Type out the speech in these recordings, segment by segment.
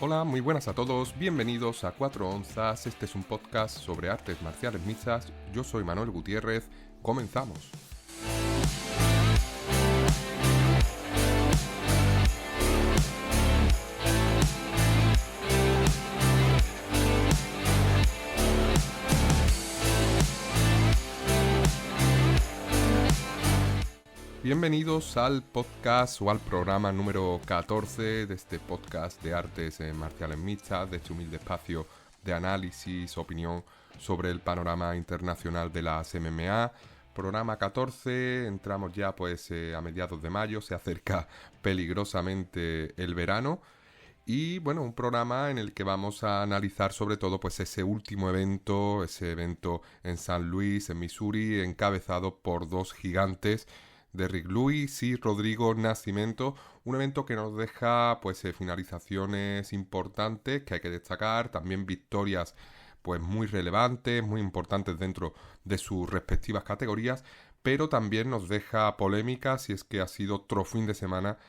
Hola, muy buenas a todos, bienvenidos a 4 onzas, este es un podcast sobre artes marciales mixtas, yo soy Manuel Gutiérrez, comenzamos. Bienvenidos al podcast o al programa número 14 de este podcast de artes marciales mixtas, de este humilde espacio de análisis, opinión sobre el panorama internacional de las MMA. Programa 14, entramos ya pues a mediados de mayo, se acerca peligrosamente el verano. Y bueno, un programa en el que vamos a analizar sobre todo pues ese último evento, ese evento en San Luis, en Missouri, encabezado por dos gigantes, Derrick Lewis y Rodrigo Nascimento, un evento que nos deja pues finalizaciones importantes que hay que destacar, también victorias pues muy relevantes, muy importantes dentro de sus respectivas categorías, pero también nos deja polémicas y es que ha sido otro fin de semana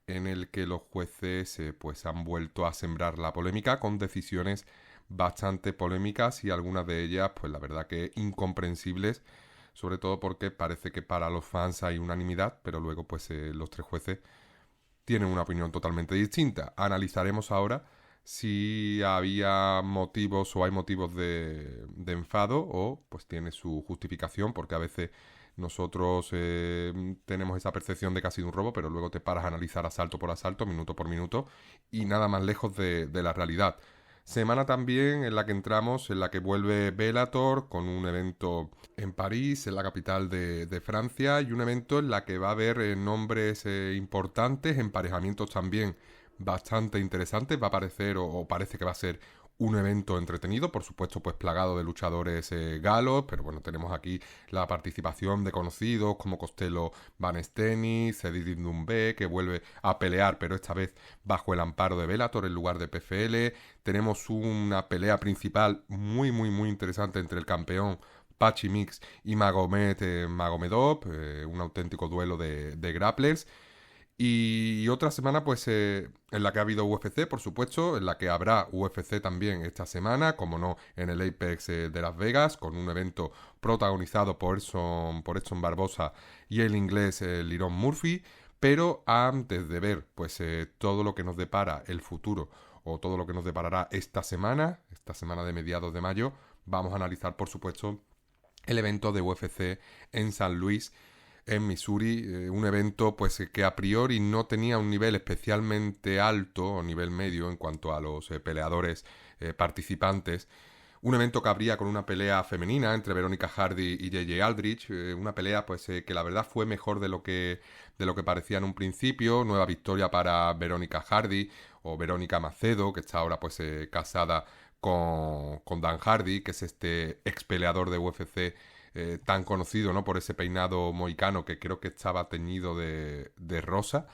en el que los jueces pues han vuelto a sembrar la polémica con decisiones bastante polémicas y algunas de ellas pues la verdad que incomprensibles, sobre todo porque parece que para los fans hay unanimidad, pero luego pues los tres jueces tienen una opinión totalmente distinta. Analizaremos ahora si había motivos o hay motivos de enfado o pues tiene su justificación, porque a veces nosotros tenemos esa percepción de que ha sido un robo, pero luego te paras a analizar asalto por asalto, minuto por minuto, y nada más lejos de la realidad. Semana también en la que entramos, en la que vuelve Bellator con un evento en París, en la capital de Francia, y un evento en la que va a haber nombres importantes, emparejamientos también bastante interesantes. Va a parecer o parece que va a ser un evento entretenido, por supuesto pues plagado de luchadores galos, pero bueno, tenemos aquí la participación de conocidos como Costello Van Steny, Cedric Doumbé, que vuelve a pelear, pero esta vez bajo el amparo de Bellator en lugar de PFL. Tenemos una pelea principal muy interesante entre el campeón Patchy Mix y Magomedov, un auténtico duelo de grapplers. Y otra semana pues en la que ha habido UFC, por supuesto, en la que habrá UFC también esta semana, como no, en el Apex de Las Vegas, con un evento protagonizado por Edson Barbosa y el inglés Liron Murphy. Pero antes de ver pues todo lo que nos depara el futuro o todo lo que nos deparará esta semana de mediados de mayo, vamos a analizar por supuesto el evento de UFC en San Luis, en Missouri, un evento pues que a priori no tenía un nivel especialmente alto o nivel medio en cuanto a los peleadores participantes. Un evento que abría con una pelea femenina entre Verónica Hardy y J.J. Aldrich, una pelea pues que la verdad fue mejor de lo que parecía en un principio. Nueva victoria para Verónica Hardy o Verónica Macedo, que está ahora pues casada con Dan Hardy, que es este ex peleador de UFC tan conocido, ¿no?, por ese peinado mohicano que creo que estaba teñido de rosa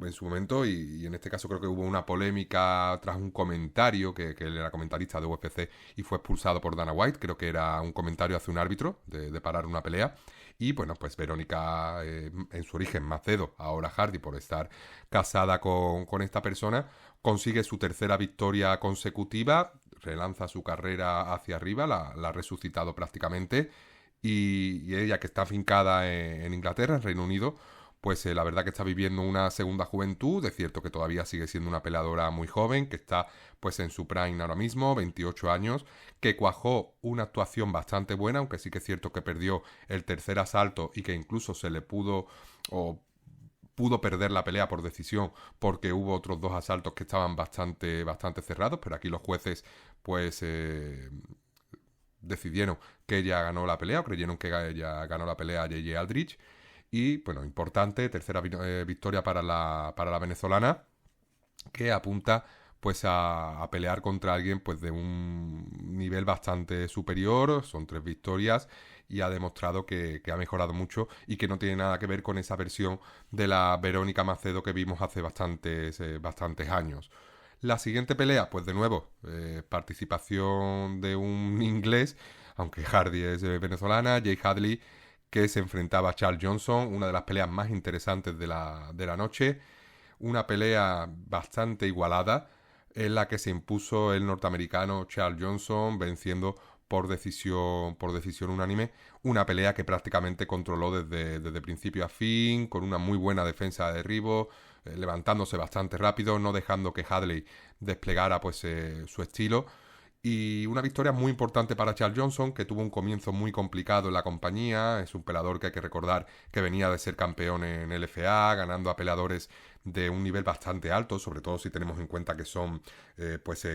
en su momento, y en este caso creo que hubo una polémica tras un comentario que él era comentarista de UFC y fue expulsado por Dana White. Creo que era un comentario hacia un árbitro de parar una pelea. Y bueno, pues Verónica, en su origen Macedo, ahora Hardy, por estar casada con esta persona, consigue su tercera victoria consecutiva, relanza su carrera hacia arriba, la ha resucitado prácticamente. Y ella, que está afincada en Inglaterra, en Reino Unido, pues la verdad que está viviendo una segunda juventud. Es cierto que todavía sigue siendo una peleadora muy joven, que está pues en su prime ahora mismo, 28 años, que cuajó una actuación bastante buena, aunque sí que es cierto que perdió el tercer asalto y que incluso se le pudo perder la pelea por decisión porque hubo otros dos asaltos que estaban bastante cerrados, pero aquí los jueces pues decidieron que ella ganó la pelea, o creyeron que ella ganó la pelea a J.J. Aldrich. Y bueno, importante, tercera victoria para la venezolana, que apunta pues a pelear contra alguien pues de un nivel bastante superior. Son 3 victorias y ha demostrado que ha mejorado mucho y que no tiene nada que ver con esa versión de la Verónica Macedo que vimos hace bastantes años. La siguiente pelea, pues de nuevo, participación de un inglés, aunque Hardy es venezolana, Jay Hadley, que se enfrentaba a Charles Johnson, una de las peleas más interesantes de la noche. Una pelea bastante igualada, en la que se impuso el norteamericano Charles Johnson, venciendo por decisión unánime, una pelea que prácticamente controló desde principio a fin, con una muy buena defensa de derribo, levantándose bastante rápido, no dejando que Hadley desplegara su estilo. Y una victoria muy importante para Charles Johnson, que tuvo un comienzo muy complicado en la compañía. Es un peleador que hay que recordar que venía de ser campeón en LFA, ganando a peleadores de un nivel bastante alto, sobre todo si tenemos en cuenta que son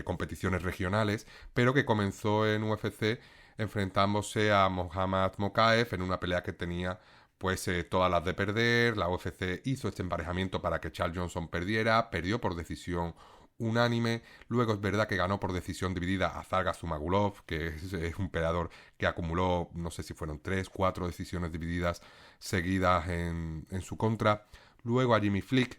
competiciones regionales, pero que comenzó en UFC enfrentándose a Mohamed Mokaev en una pelea que tenía todas las de perder. La UFC hizo este emparejamiento para que Charles Johnson perdiera, perdió por decisión unánime. Luego es verdad que ganó por decisión dividida a Zarga Zumagulov, que es un peleador que acumuló, no sé si fueron 3, 4 decisiones divididas seguidas en su contra. Luego a Jimmy Flick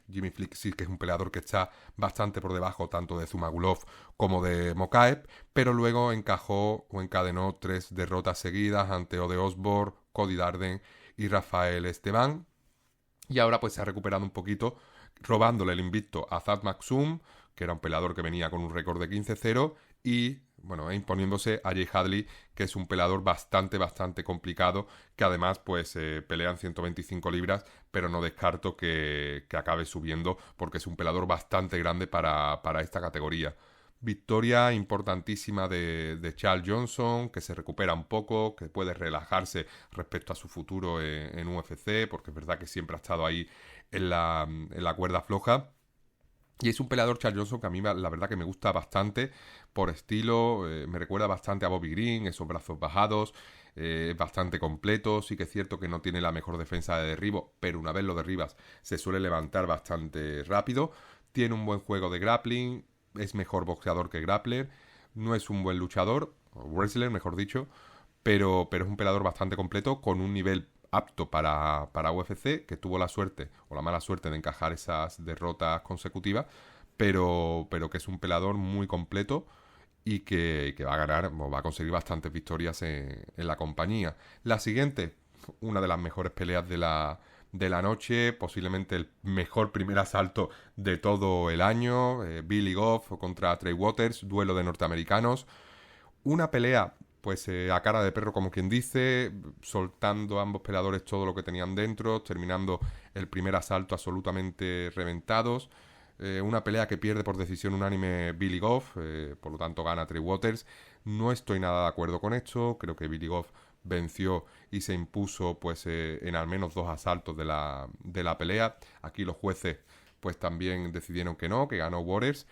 sí que es un peleador que está bastante por debajo tanto de Zumagulov como de Mokaev, pero luego encajó o encadenó 3 derrotas seguidas ante Ode Osborne, Cody Darden y Rafael Esteban. Y ahora pues se ha recuperado un poquito, robándole el invicto a Zad Maksum, que era un peleador que venía con un récord de 15-0, y bueno, imponiéndose a Jay Hadley, que es un peleador bastante complicado, que además pelea en 125 libras, pero no descarto que acabe subiendo, porque es un peleador bastante grande para esta categoría. Victoria importantísima de Charles Johnson, que se recupera un poco, que puede relajarse respecto a su futuro en UFC, porque es verdad que siempre ha estado ahí en la cuerda floja. Y es un peleador, Charles Johnson, que a mí la verdad que me gusta bastante por estilo. Me recuerda bastante a Bobby Green, esos brazos bajados, bastante completo. Sí que es cierto que no tiene la mejor defensa de derribo, pero una vez lo derribas se suele levantar bastante rápido. Tiene un buen juego de grappling, es mejor boxeador que grappler. No es un buen luchador, o wrestler mejor dicho, pero es un peleador bastante completo con un nivel apto para UFC, que tuvo la suerte o la mala suerte de encajar esas derrotas consecutivas, pero que es un peleador muy completo y que va a ganar o va a conseguir bastantes victorias en la compañía. La siguiente, una de las mejores peleas de la noche, posiblemente el mejor primer asalto de todo el año, Billy Goff contra Trey Waters, duelo de norteamericanos. Una pelea a cara de perro, como quien dice, soltando a ambos peleadores todo lo que tenían dentro, terminando el primer asalto absolutamente reventados. Una pelea que pierde por decisión unánime Billy Goff, por lo tanto gana Trey Waters. No estoy nada de acuerdo con esto, creo que Billy Goff venció y se impuso en al menos 2 asaltos de la pelea. Aquí los jueces también decidieron que no, que ganó Waters.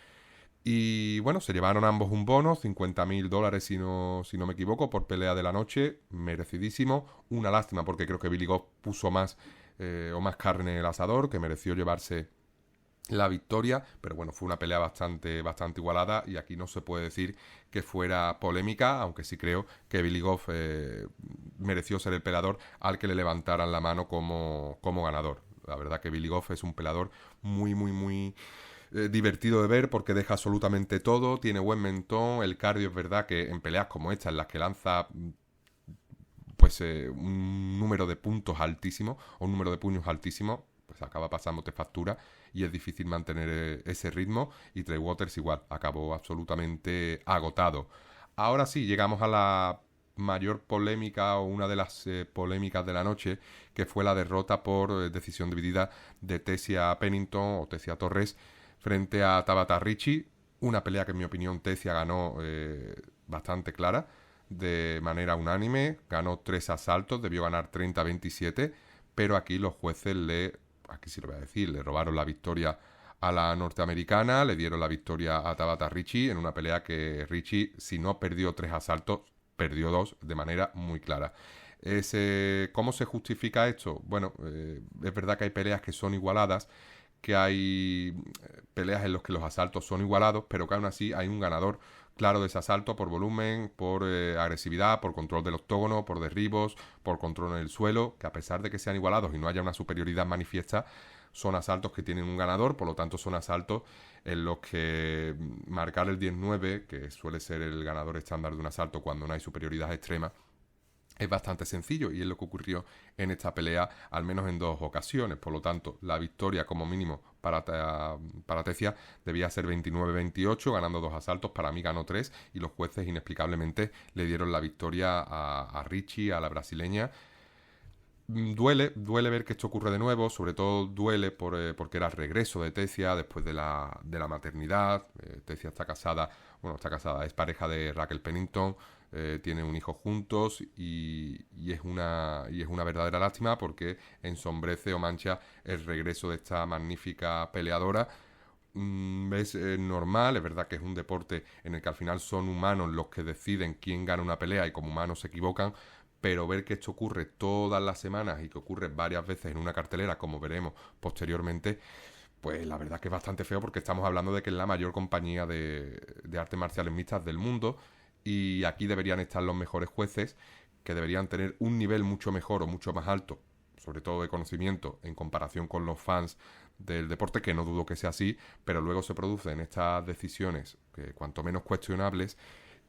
Y bueno, se llevaron ambos un bono, $50,000 si no me equivoco, por pelea de la noche, merecidísimo. Una lástima porque creo que Billy Goff puso más carne en el asador, que mereció llevarse la victoria, pero bueno, fue una pelea bastante igualada y aquí no se puede decir que fuera polémica, aunque sí creo que Billy Goff mereció ser el peleador al que le levantaran la mano como ganador. La verdad que Billy Goff es un peleador muy divertido de ver porque deja absolutamente todo, tiene buen mentón, el cardio es verdad que en peleas como esta en las que lanza un número de puntos altísimo o un número de puños altísimo, pues acaba pasándote factura y es difícil mantener ese ritmo. Y Trey Waters igual, acabó absolutamente agotado. Ahora sí, llegamos a la mayor polémica o una de las polémicas de la noche, que fue la derrota por decisión dividida de Tessia Pennington o Tessia Torres frente a Tabata Ricci. Una pelea que en mi opinión Tessia ganó bastante clara, de manera unánime. Ganó 3 asaltos, debió ganar 30-27, pero aquí los jueces aquí sí lo voy a decir, le robaron la victoria a la norteamericana, le dieron la victoria a Tabata Ricci en una pelea que Ricci, si no perdió 3 asaltos, perdió 2 de manera muy clara. ¿Cómo se justifica esto? Bueno, es verdad que hay peleas que son igualadas, que hay peleas en las que los asaltos son igualados, pero que aún así hay un ganador claro de ese asalto por volumen, por agresividad, por control del octógono, por derribos, por control en el suelo, que a pesar de que sean igualados y no haya una superioridad manifiesta, son asaltos que tienen un ganador, por lo tanto son asaltos en los que marcar el 10-9, que suele ser el ganador estándar de un asalto cuando no hay superioridad extrema, es bastante sencillo y es lo que ocurrió en esta pelea al menos en 2 ocasiones. Por lo tanto, la victoria como mínimo para Tecia debía ser 29-28, ganando 2 asaltos. Para mí ganó 3 y los jueces inexplicablemente le dieron la victoria a Ricci, a la brasileña. Duele ver que esto ocurre de nuevo, sobre todo duele porque era el regreso de Tecia después de la maternidad. Tecia está casada, es pareja de Raquel Pennington, tienen un hijo juntos y es una verdadera lástima porque ensombrece o mancha el regreso de esta magnífica peleadora. Es normal, es verdad que es un deporte en el que al final son humanos los que deciden quién gana una pelea y como humanos se equivocan, pero ver que esto ocurre todas las semanas y que ocurre varias veces en una cartelera, como veremos posteriormente, pues la verdad que es bastante feo porque estamos hablando de que es la mayor compañía de artes marciales mixtas del mundo y aquí deberían estar los mejores jueces que deberían tener un nivel mucho mejor o mucho más alto, sobre todo de conocimiento, en comparación con los fans del deporte, que no dudo que sea así, pero luego se producen estas decisiones que cuanto menos cuestionables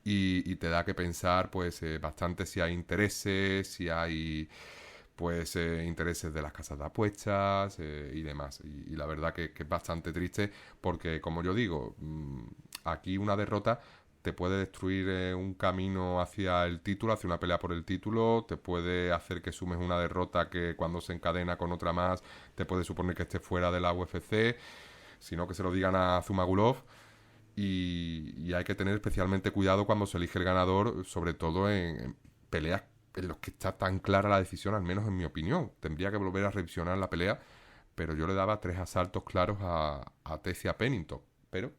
y te da que pensar pues bastante si hay intereses, si hay pues intereses de las casas de apuestas y demás. Y la verdad que es bastante triste porque, como yo digo, aquí una derrota te puede destruir un camino hacia el título, hacia una pelea por el título, te puede hacer que sumes una derrota que cuando se encadena con otra más te puede suponer que estés fuera de la UFC, sino que se lo digan a Zumagulov. Y hay que tener especialmente cuidado cuando se elige el ganador, sobre todo en peleas en las que está tan clara la decisión, al menos en mi opinión. Tendría que volver a revisionar la pelea, pero yo le daba 3 asaltos claros a Tecia Pennington. Pero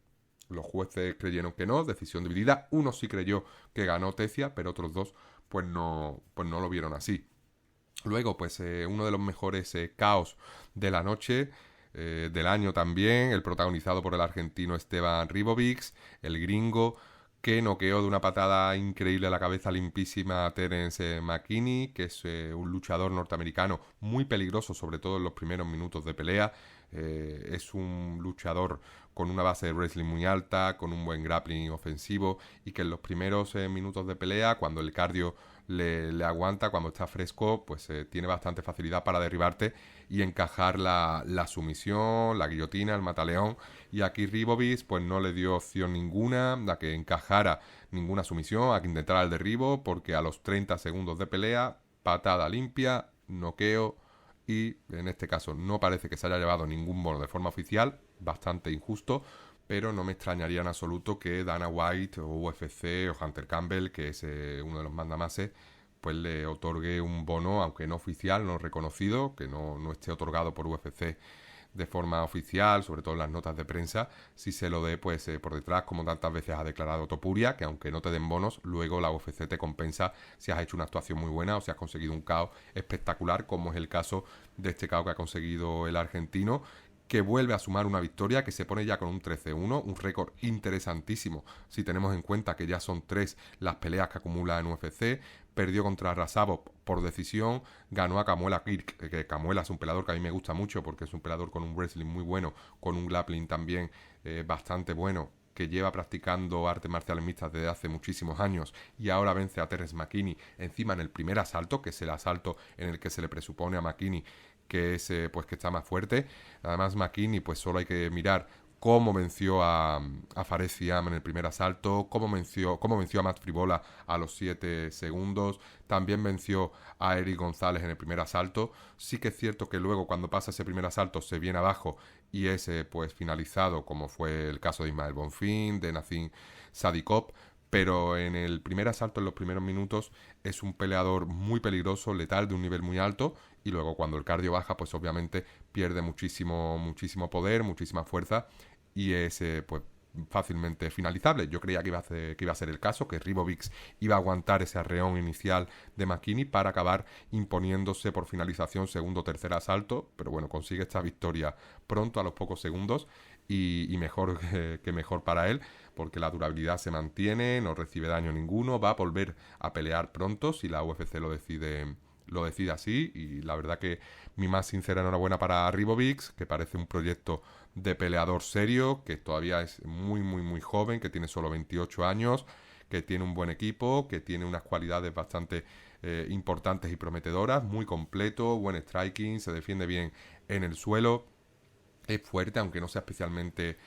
los jueces creyeron que no, decisión dividida. Uno sí creyó que ganó Tecia, pero otros 2 pues no lo vieron así. Luego, pues uno de los mejores caos de la noche, del año también, el protagonizado por el argentino Esteban Ribovics, el gringo, que noqueó de una patada increíble a la cabeza limpísima a Terence McKinney, que es un luchador norteamericano muy peligroso, sobre todo en los primeros minutos de pelea. Es un luchador con una base de wrestling muy alta, con un buen grappling ofensivo y que en los primeros minutos de pelea, cuando el cardio le aguanta, cuando está fresco, pues tiene bastante facilidad para derribarte y encajar la sumisión, la guillotina, el mataleón. Y aquí Ribovics pues no le dio opción ninguna a que encajara ninguna sumisión, a que intentara el derribo, porque a los 30 segundos de pelea, patada limpia, noqueo, y en este caso no parece que se haya llevado ningún bono de forma oficial, bastante injusto, pero no me extrañaría en absoluto que Dana White o UFC o Hunter Campbell, que es uno de los mandamases, pues le otorgue un bono, aunque no oficial, no reconocido, que no esté otorgado por UFC de forma oficial, sobre todo en las notas de prensa, si se lo dé pues por detrás, como tantas veces ha declarado Topuria, que aunque no te den bonos, luego la UFC te compensa si has hecho una actuación muy buena o si has conseguido un KO espectacular, como es el caso de este KO que ha conseguido el argentino, que vuelve a sumar una victoria, que se pone ya con un 13-1, un récord interesantísimo si tenemos en cuenta que ya son 3 las peleas que acumula en UFC. Perdió contra Rasabov por decisión, ganó a Kamuela Kirk, que Kamuela es un peleador que a mí me gusta mucho porque es un peleador con un wrestling muy bueno, con un grappling también bastante bueno, que lleva practicando artes marciales mixtas desde hace muchísimos años y ahora vence a Terence McKinney encima en el primer asalto, que es el asalto en el que se le presupone a McKinney que es pues que está más fuerte. Además McKinney pues solo hay que mirar cómo venció a Fares Ziam en el primer asalto, cómo venció a Matt Frivola a los 7 segundos, también venció a Eric González en el primer asalto. Sí que es cierto que luego cuando pasa ese primer asalto se viene abajo y es pues finalizado, como fue el caso de Ismael Bonfim, de Nazim Sadikov, pero en el primer asalto, en los primeros minutos, es un peleador muy peligroso, letal, de un nivel muy alto, y luego cuando el cardio baja, pues obviamente pierde muchísimo poder, muchísima fuerza, y es pues fácilmente finalizable. Yo creía que iba a ser el caso, que Ribovics iba a aguantar ese arreón inicial de McKinney para acabar imponiéndose por finalización segundo o tercer asalto, pero bueno, consigue esta victoria pronto, a los pocos segundos, y mejor que mejor para él, porque la durabilidad se mantiene, no recibe daño ninguno, va a volver a pelear pronto si la UFC lo decide así, y la verdad que mi más sincera enhorabuena para Ribovics, que parece un proyecto de peleador serio, que todavía es muy joven, que tiene solo 28 años, que tiene un buen equipo, que tiene unas cualidades bastante importantes y prometedoras, muy completo, buen striking, se defiende bien en el suelo, es fuerte, aunque no sea especialmente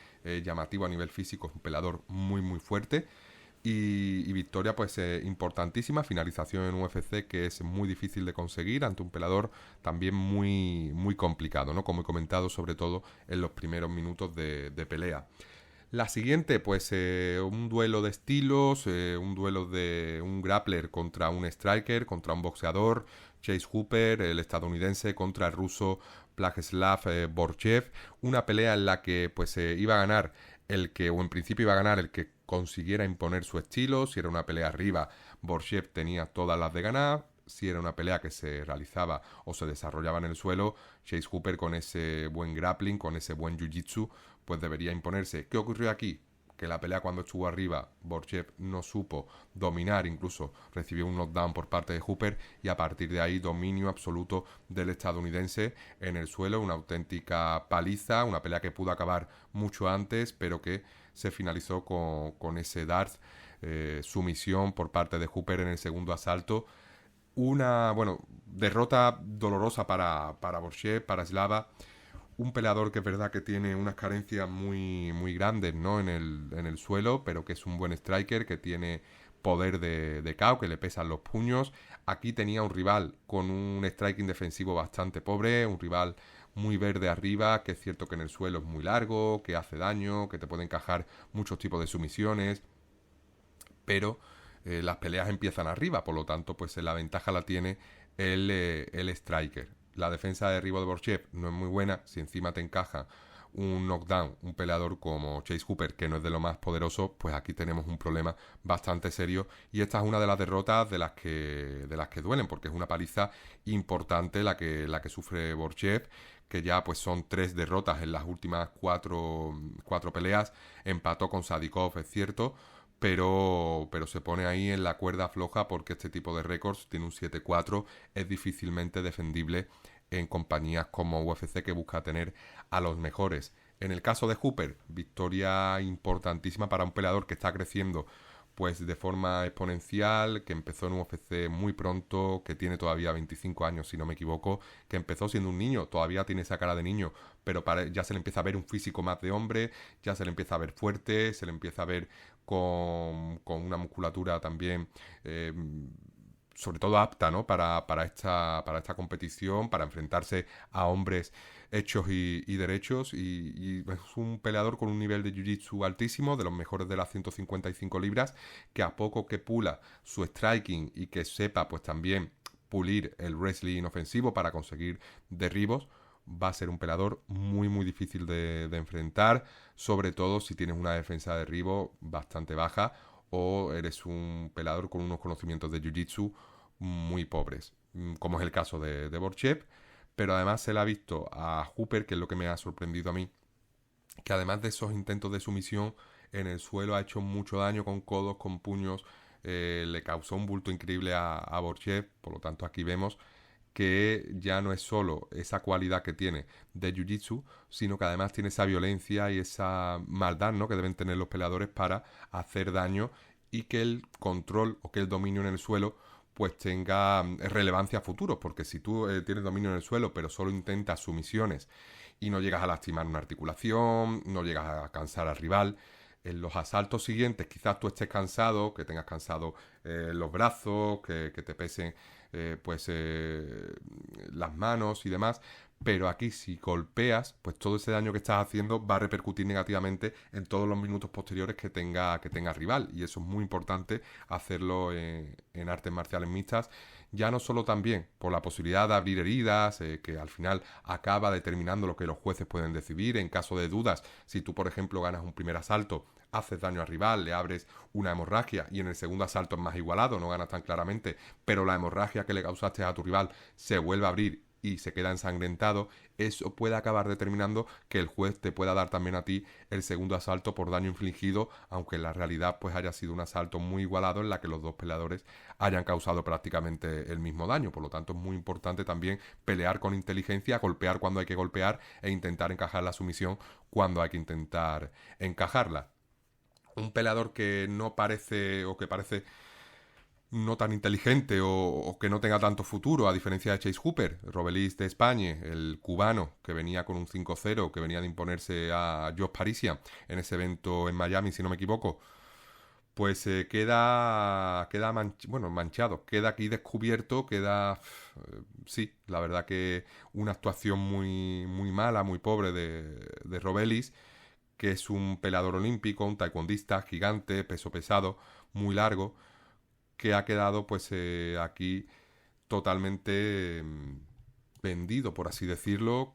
llamativo a nivel físico, es un peleador muy muy fuerte. Y victoria pues importantísima, finalización en UFC que es muy difícil de conseguir ante un peleador también muy, muy complicado, ¿no? Como he comentado, sobre todo en los primeros minutos de pelea. La siguiente, pues un duelo de estilos, un duelo de un grappler contra un striker, contra un boxeador, Chase Hooper, el estadounidense, contra el ruso Vladislav Borchev, una pelea en la que pues iba a ganar el que, o en principio iba a ganar el que consiguiera imponer su estilo. Si era una pelea arriba, Borchev tenía todas las de ganar. Si era una pelea que se realizaba o se desarrollaba en el suelo, Chase Hooper con ese buen grappling, con ese buen jiu-jitsu, pues debería imponerse. ¿Qué ocurrió aquí? Que la pelea cuando estuvo arriba, Borchev no supo dominar, incluso recibió un knockdown por parte de Hooper y a partir de ahí dominio absoluto del estadounidense en el suelo, una auténtica paliza, una pelea que pudo acabar mucho antes, pero que se finalizó con ese dart, sumisión por parte de Hooper en el segundo asalto. Una, bueno, derrota dolorosa para Borchev, para Slava. Un peleador que es verdad que tiene unas carencias muy, muy grandes, ¿no? En el suelo, pero que es un buen striker, que tiene poder de KO, que le pesan los puños. Aquí tenía un rival con un striking defensivo bastante pobre, un rival muy verde arriba, que es cierto que en el suelo es muy largo, que hace daño, que te puede encajar muchos tipos de sumisiones, pero las peleas empiezan arriba, por lo tanto, pues la ventaja la tiene el striker. La defensa de derribo de Borchev no es muy buena. Si encima te encaja un knockdown, un peleador como Chase Hooper, que no es de lo más poderoso, pues aquí tenemos un problema bastante serio. Y esta es una de las derrotas de las que duelen, porque es una paliza importante la que sufre Borchev, que ya pues son 3 derrotas en las últimas 4 peleas. Empató con Sadikov, es cierto, pero se pone ahí en la cuerda floja porque este tipo de récords tiene un 7-4, es difícilmente defendible en compañías como UFC, que busca tener a los mejores. En el caso de Hooper, victoria importantísima para un peleador que está creciendo pues de forma exponencial, que empezó en UFC muy pronto, que tiene todavía 25 años si no me equivoco, que empezó siendo un niño, todavía tiene esa cara de niño, pero ya se le empieza a ver un físico más de hombre, ya se le empieza a ver fuerte, se le empieza a ver con una musculatura también sobre todo apta, ¿no? para esta competición, para enfrentarse a hombres hechos y derechos, y es un peleador con un nivel de jiu-jitsu altísimo, de los mejores de las 155 libras, que a poco que pula su striking y que sepa pues también pulir el wrestling ofensivo para conseguir derribos, va a ser un peleador muy muy difícil de enfrentar, sobre todo si tienes una defensa de derribo bastante baja o eres un peleador con unos conocimientos de jiu-jitsu muy pobres, como es el caso de Borchev. Pero además se le ha visto a Hooper, que es lo que me ha sorprendido a mí, que además de esos intentos de sumisión en el suelo ha hecho mucho daño con codos, con puños, le causó un bulto increíble a Borchev. Por lo tanto aquí vemos que ya no es solo esa cualidad que tiene de jiu-jitsu, sino que además tiene esa violencia y esa maldad, ¿no?, que deben tener los peleadores para hacer daño, y que el control o que el dominio en el suelo pues tenga relevancia a futuro, porque si tú tienes dominio en el suelo pero solo intentas sumisiones y no llegas a lastimar una articulación, no llegas a cansar al rival, en los asaltos siguientes quizás tú estés cansado, que tengas cansado los brazos, que te pesen las manos y demás, pero aquí si golpeas, pues todo ese daño que estás haciendo va a repercutir negativamente en todos los minutos posteriores que tenga rival, y eso es muy importante hacerlo en artes marciales mixtas, ya no solo también por la posibilidad de abrir heridas, que al final acaba determinando lo que los jueces pueden decidir en caso de dudas. Si tú, por ejemplo, ganas un primer asalto, haces daño al rival, le abres una hemorragia y en el segundo asalto es más igualado, no ganas tan claramente, pero la hemorragia que le causaste a tu rival se vuelve a abrir y se queda ensangrentado, eso puede acabar determinando que el juez te pueda dar también a ti el segundo asalto por daño infligido, aunque en la realidad pues haya sido un asalto muy igualado en la que los dos peleadores hayan causado prácticamente el mismo daño. Por lo tanto es muy importante también pelear con inteligencia, golpear cuando hay que golpear e intentar encajar la sumisión cuando hay que intentar encajarla. Un peleador que no parece, o que parece no tan inteligente o que no tenga tanto futuro, a diferencia de Chase Hooper, Robelis de España, el cubano que venía con un 5-0, que venía de imponerse a Josh Parisia en ese evento en Miami, si no me equivoco. Pues queda manchado, queda aquí descubierto, sí, la verdad que una actuación muy, muy mala, muy pobre de Robelis, que es un peleador olímpico, un taekwondista gigante, peso pesado, muy largo, que ha quedado pues aquí totalmente vendido, por así decirlo,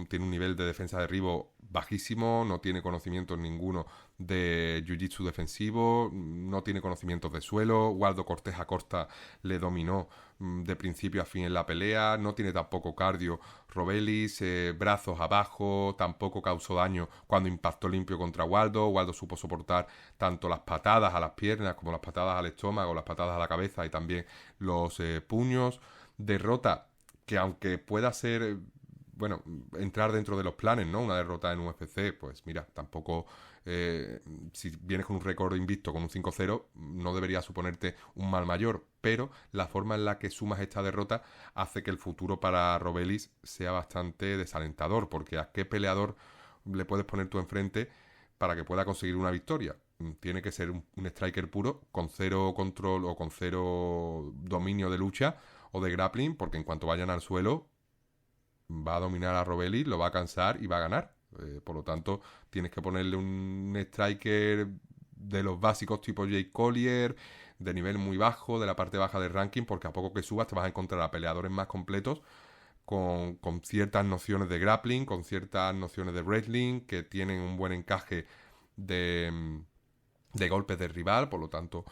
tiene un nivel de defensa de derribo bajísimo, no tiene conocimientos ninguno de jiu-jitsu defensivo, no tiene conocimientos de suelo, Waldo Cortés Acosta le dominó de principio a fin en la pelea, no tiene tampoco cardio Robelis, brazos abajo, tampoco causó daño cuando impactó limpio contra Waldo, Waldo supo soportar tanto las patadas a las piernas como las patadas al estómago, las patadas a la cabeza y también los puños, derrota que aunque pueda ser, bueno, entrar dentro de los planes, ¿no? Una derrota en UFC, pues mira, tampoco, si vienes con un récord invicto, con un 5-0, no debería suponerte un mal mayor, pero la forma en la que sumas esta derrota hace que el futuro para Robelis sea bastante desalentador, porque ¿a qué peleador le puedes poner tú enfrente para que pueda conseguir una victoria? Tiene que ser un striker puro, con cero control o con cero dominio de lucha o de grappling, porque en cuanto vayan al suelo va a dominar a Robelis, lo va a cansar y va a ganar. Por lo tanto, tienes que ponerle un striker de los básicos tipo Jake Collier, de nivel muy bajo, de la parte baja del ranking, porque a poco que subas te vas a encontrar a peleadores más completos con ciertas nociones de grappling, con ciertas nociones de wrestling, que tienen un buen encaje de golpes del rival, por lo tanto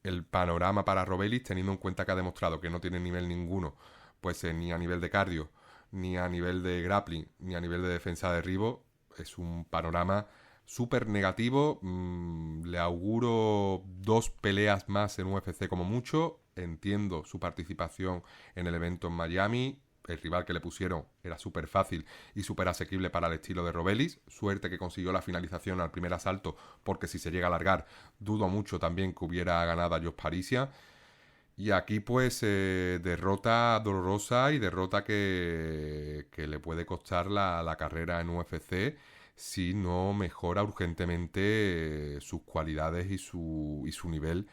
el panorama para Robelis, teniendo en cuenta que ha demostrado que no tiene nivel ninguno, pues ni a nivel de cardio, ni a nivel de grappling, ni a nivel de defensa de derribo, es un panorama súper negativo. Le auguro 2 peleas más en UFC como mucho. Entiendo su participación en el evento en Miami. El rival que le pusieron era súper fácil y súper asequible para el estilo de Robelis. Suerte que consiguió la finalización al primer asalto, porque si se llega a alargar, dudo mucho también que hubiera ganado a Josh Parisia. Y aquí pues derrota dolorosa y derrota que le puede costar la carrera en UFC si no mejora urgentemente sus cualidades y su nivel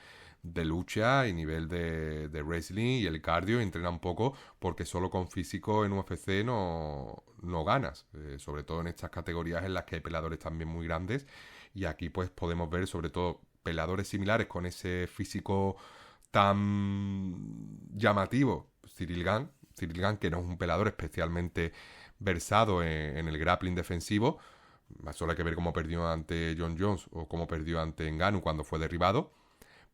de lucha y nivel de wrestling y el cardio, entrena un poco, porque solo con físico en UFC no ganas, sobre todo en estas categorías en las que hay peleadores también muy grandes, y aquí pues podemos ver sobre todo peleadores similares con ese físico tan llamativo, Cyril Gane, que no es un peleador especialmente versado en el grappling defensivo. Solo hay que ver cómo perdió ante John Jones o cómo perdió ante Ngannou cuando fue derribado,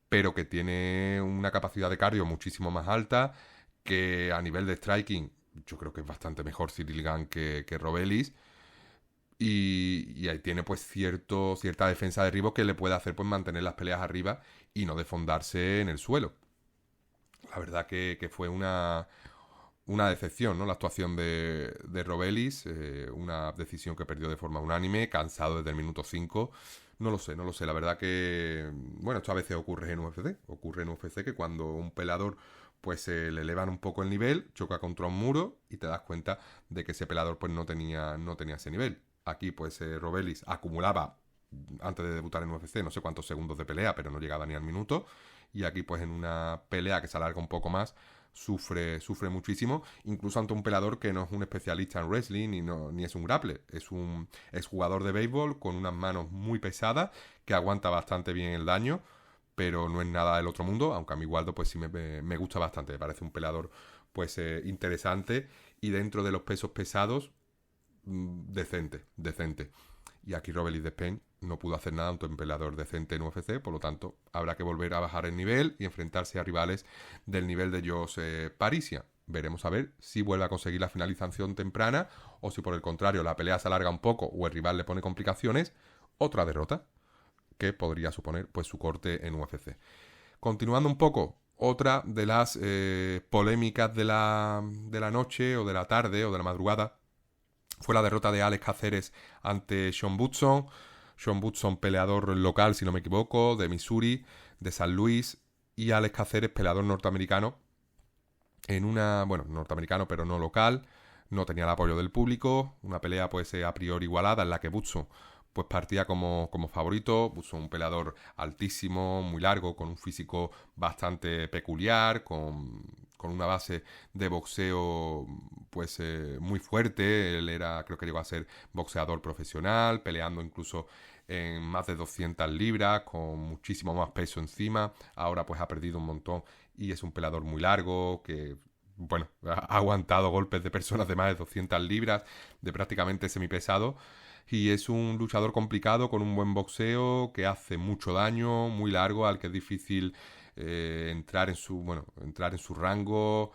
pero que tiene una capacidad de cardio muchísimo más alta, que a nivel de striking yo creo que es bastante mejor Cyril Gane que Robelis, y ahí tiene pues cierta defensa de derribo que le puede hacer pues mantener las peleas arriba y no defondarse en el suelo. La verdad que fue una decepción, ¿no? La actuación de Robelis, una decisión que perdió de forma unánime, cansado desde el minuto 5. No lo sé. La verdad que, bueno, esto a veces ocurre en UFC. Ocurre en UFC que cuando un pelador pues le elevan un poco el nivel, choca contra un muro y te das cuenta de que ese pelador pues no tenía ese nivel. Aquí pues Robelis acumulaba, antes de debutar en UFC, no sé cuántos segundos de pelea, pero no llegaba ni al minuto. Y aquí pues en una pelea que se alarga un poco más, sufre muchísimo, incluso ante un peleador que no es un especialista en wrestling ni es un grappler, es jugador de béisbol con unas manos muy pesadas, que aguanta bastante bien el daño, pero no es nada del otro mundo, aunque a mí Waldo pues sí me gusta bastante, me parece un peleador pues interesante, y dentro de los pesos pesados, decente. Y aquí Robelis de Spain no pudo hacer nada ante un peleador decente en UFC, por lo tanto habrá que volver a bajar el nivel y enfrentarse a rivales del nivel de Josh Parisia. Veremos a ver si vuelve a conseguir la finalización temprana o si por el contrario la pelea se alarga un poco o el rival le pone complicaciones. Otra derrota que podría suponer pues su corte en UFC. Continuando un poco, otra de las polémicas de la noche o de la tarde o de la madrugada fue la derrota de Alex Cáceres ante Sean Woodson. Sean Woodson, peleador local, si no me equivoco, de Missouri, de San Luis, y Alex Cáceres, peleador norteamericano, en una, bueno, norteamericano pero no local, no tenía el apoyo del público, una pelea pues a priori igualada en la que Woodson pues partía como favorito. Woodson, un peleador altísimo, muy largo, con un físico bastante peculiar, con una base de boxeo pues muy fuerte. Él era, creo que llegó a ser boxeador profesional, peleando incluso en más de 200 libras, con muchísimo más peso encima. Ahora pues ha perdido un montón y es un peleador muy largo que, bueno, ha aguantado golpes de personas de más de 200 libras, de prácticamente semipesado. Y es un luchador complicado con un buen boxeo que hace mucho daño, muy largo, al que es difícil entrar en su rango,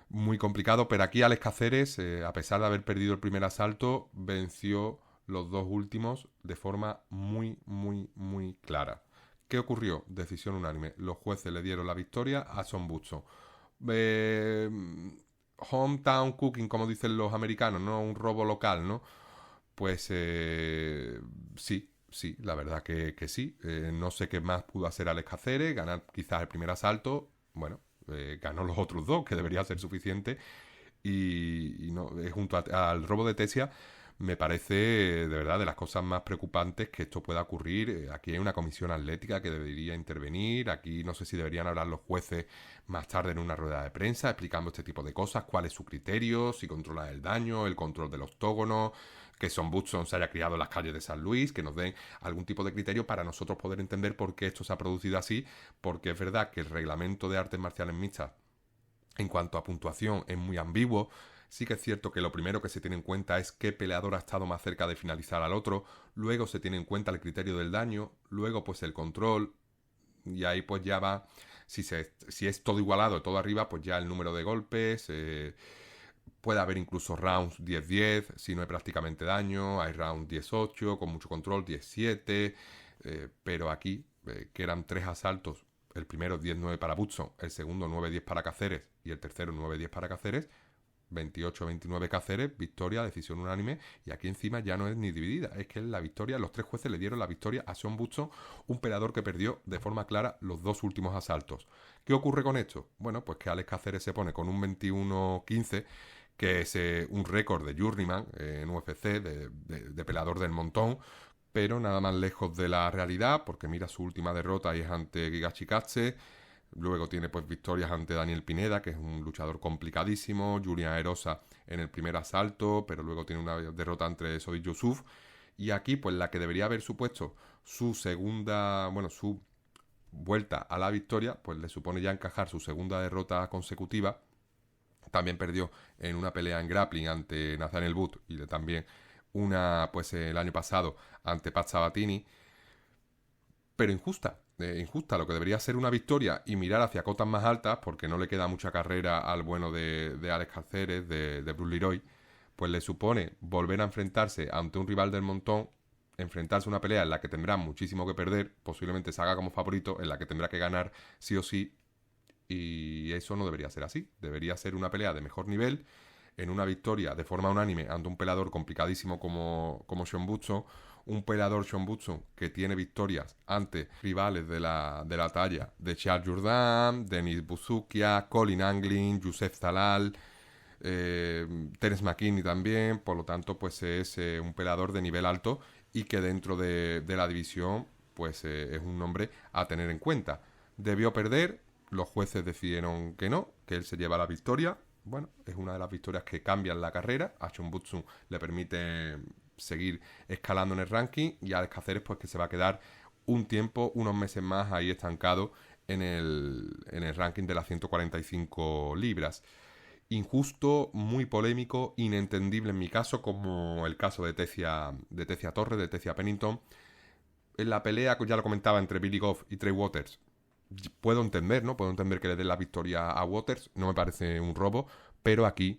muy complicado. Pero aquí Alex Cáceres, a pesar de haber perdido el primer asalto, venció los dos últimos de forma muy, muy, muy clara. ¿Qué ocurrió? Decisión unánime. Los jueces le dieron la victoria a Sean Woodson. Eh, Hometown cooking, como dicen los americanos, ¿no? Un robo local, ¿no? Pues sí, la verdad que sí. No sé qué más pudo hacer Alex Cáceres, ganar quizás el primer asalto. Bueno, ganó los otros dos, que debería ser suficiente. Y no, junto al robo de Tesia, me parece de verdad de las cosas más preocupantes que esto pueda ocurrir. Aquí hay una comisión atlética que debería intervenir. Aquí no sé si deberían hablar los jueces más tarde en una rueda de prensa explicando este tipo de cosas, cuál es su criterio, si controla el daño, el control del octógono, que Sean Woodson se haya criado en las calles de San Luis, que nos den algún tipo de criterio para nosotros poder entender por qué esto se ha producido así, porque es verdad que el reglamento de artes marciales mixtas en cuanto a puntuación es muy ambiguo. Sí que es cierto que lo primero que se tiene en cuenta es qué peleador ha estado más cerca de finalizar al otro, luego se tiene en cuenta el criterio del daño, luego pues el control, y ahí pues ya va, si es todo igualado, todo arriba, pues ya el número de golpes, puede haber incluso rounds 10-10, si no hay prácticamente daño, hay round 10-8, con mucho control 10-7, pero aquí, que eran 3 asaltos, el primero 10-9 para Woodson, el segundo 9-10 para Cáceres y el tercero 9-10 para Cáceres, 28-29 Cáceres, victoria, decisión unánime, y aquí encima ya no es ni dividida, es que la victoria, los 3 jueces le dieron la victoria a Sean Woodson, un peleador que perdió de forma clara los 2 últimos asaltos. ¿Qué ocurre con esto? Bueno, pues que Alex Cáceres se pone con un 21-15, que es un récord de Journeyman en UFC, de peleador del montón, pero nada más lejos de la realidad, porque mira, su última derrota y es ante Giga Chikadze. Luego tiene pues victorias ante Daniel Pineda, que es un luchador complicadísimo, Julian Erosa en el primer asalto, pero luego tiene una derrota ante Sodiq Yusuff. Y aquí pues la que debería haber supuesto su segunda, bueno, su vuelta a la victoria, pues le supone ya encajar su segunda derrota consecutiva. También perdió en una pelea en grappling ante Nathaniel Wood y también una pues el año pasado ante Pat Sabatini, pero injusta. Injusta, lo que debería ser una victoria y mirar hacia cotas más altas, porque no le queda mucha carrera al bueno de Alex Cáceres, de Bruce Leroy, pues le supone volver a enfrentarse ante un rival del montón, enfrentarse a una pelea en la que tendrá muchísimo que perder, posiblemente se haga como favorito, en la que tendrá que ganar sí o sí, y eso no debería ser así. Debería ser una pelea de mejor nivel, en una victoria de forma unánime ante un peleador complicadísimo como Sean Woodson, un peleador Sean Woodson que tiene victorias ante rivales de la talla de Charles Jourdain, Denis Buzukia, Colin Anglin, Youssef Zalal, Terence McKinney también. Por lo tanto pues es un peleador de nivel alto y que dentro de la división pues es un nombre a tener en cuenta. Debió perder, los jueces decidieron que no, que él se lleva la victoria. Bueno, es una de las victorias que cambian la carrera. A Sean Woodson le permite seguir escalando en el ranking, y a Alex Cáceres pues que se va a quedar un tiempo, unos meses más ahí estancado en el ranking de las 145 libras. Injusto, muy polémico, inentendible en mi caso, como el caso de Tecia Torres, de Tecia Pennington. En la pelea, ya lo comentaba, entre Billy Goff y Trey Waters, puedo entender, ¿no? Puedo entender que le den la victoria a Waters, no me parece un robo, pero aquí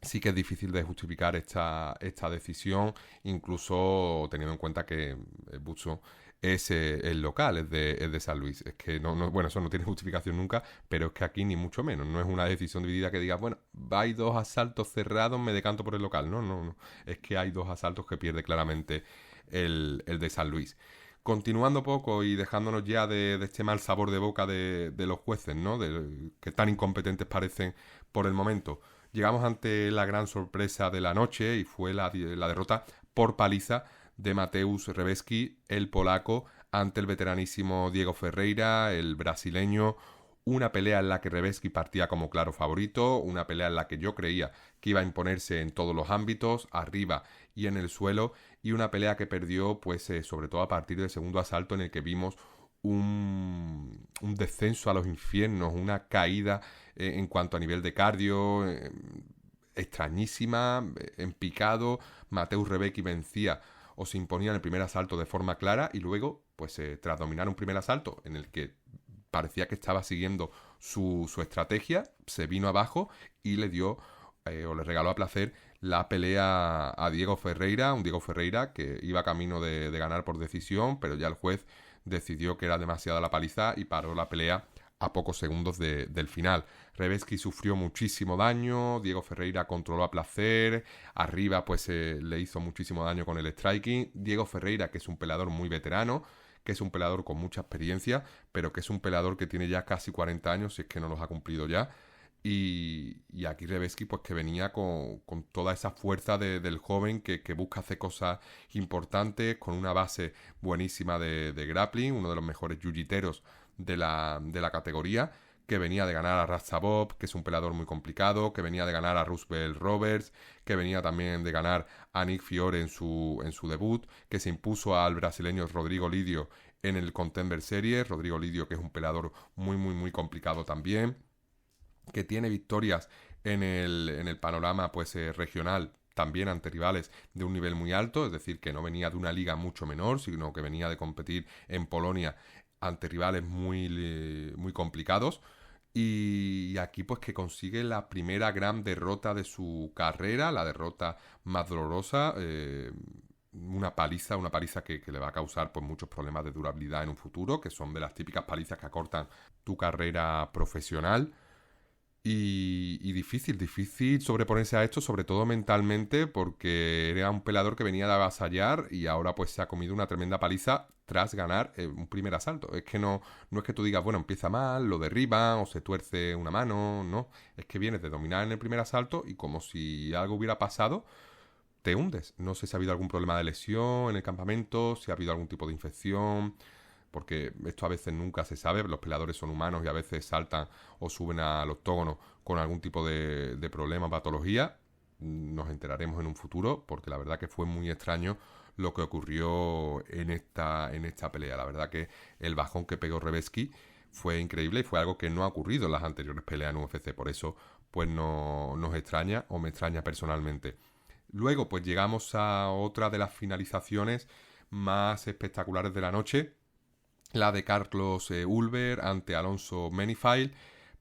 sí que es difícil de justificar esta decisión, incluso teniendo en cuenta que Woodson es el local, es de San Luis. Es que bueno, eso no tiene justificación nunca, pero es que aquí ni mucho menos. No es una decisión dividida que digas, bueno, hay 2 asaltos cerrados, me decanto por el local. No. Es que hay 2 asaltos que pierde claramente el de San Luis. Continuando poco y dejándonos ya de este mal sabor de boca de los jueces, ¿no? Que tan incompetentes parecen por el momento. Llegamos ante la gran sorpresa de la noche y fue la derrota por paliza de Mateusz Rebecki, el polaco, ante el veteranísimo Diego Ferreira, el brasileño. Una pelea en la que Rebecki partía como claro favorito, una pelea en la que yo creía que iba a imponerse en todos los ámbitos, arriba y en el suelo, y una pelea que perdió, pues sobre todo a partir del segundo asalto, en el que vimos un descenso a los infiernos, una caída en cuanto a nivel de cardio, extrañísima, en picado. Mateusz Rebecki vencía o se imponía en el primer asalto de forma clara, y luego, pues tras dominar un primer asalto en el que parecía que estaba siguiendo su estrategia, se vino abajo y le dio o le regaló a placer la pelea a Diego Ferreira, un Diego Ferreira que iba camino de ganar por decisión, pero ya el juez decidió que era demasiada la paliza y paró la pelea a pocos segundos del final. Rebecki sufrió muchísimo daño, Diego Ferreira controló a placer, arriba pues le hizo muchísimo daño con el striking. Diego Ferreira, que es un peleador muy veterano, que es un peleador con mucha experiencia, pero que es un peleador que tiene ya casi 40 años, si es que no los ha cumplido ya. Y aquí Rebecki, pues que venía con toda esa fuerza del joven que busca hacer cosas importantes, con una base buenísima de grappling, uno de los mejores jiu-jiteros de la categoría, que venía de ganar a Rastabov, que es un peleador muy complicado, que venía de ganar a Roosevelt Roberts, que venía también de ganar a Nick Fiore en su debut, que se impuso al brasileño Rodrigo Lidio en el Contender Series. Rodrigo Lidio, que es un peleador muy, muy, muy complicado también, que tiene victorias en el panorama pues regional, también ante rivales de un nivel muy alto, es decir, que no venía de una liga mucho menor, sino que venía de competir en Polonia ante rivales muy, muy complicados. Y aquí pues que consigue la primera gran derrota de su carrera, la derrota más dolorosa, una paliza que le va a causar pues muchos problemas de durabilidad en un futuro, que son de las típicas palizas que acortan tu carrera profesional. Y difícil sobreponerse a esto, sobre todo mentalmente, porque era un peleador que venía de avasallar y ahora pues se ha comido una tremenda paliza tras ganar un primer asalto. Es que no es que tú digas, bueno, empieza mal, lo derriban o se tuerce una mano, no. Es que vienes de dominar en el primer asalto y como si algo hubiera pasado, te hundes. No sé si ha habido algún problema de lesión en el campamento, si ha habido algún tipo de infección, porque esto a veces nunca se sabe, los peleadores son humanos y a veces saltan o suben al octógono con algún tipo de problema o patología. Nos enteraremos en un futuro, porque la verdad que fue muy extraño lo que ocurrió en esta pelea. La verdad que el bajón que pegó Rebecki fue increíble y fue algo que no ha ocurrido en las anteriores peleas en UFC. Por eso pues no nos extraña, o me extraña personalmente. Luego pues llegamos a otra de las finalizaciones más espectaculares de la noche, la de Carlos Ulber ante Alonso Menifield.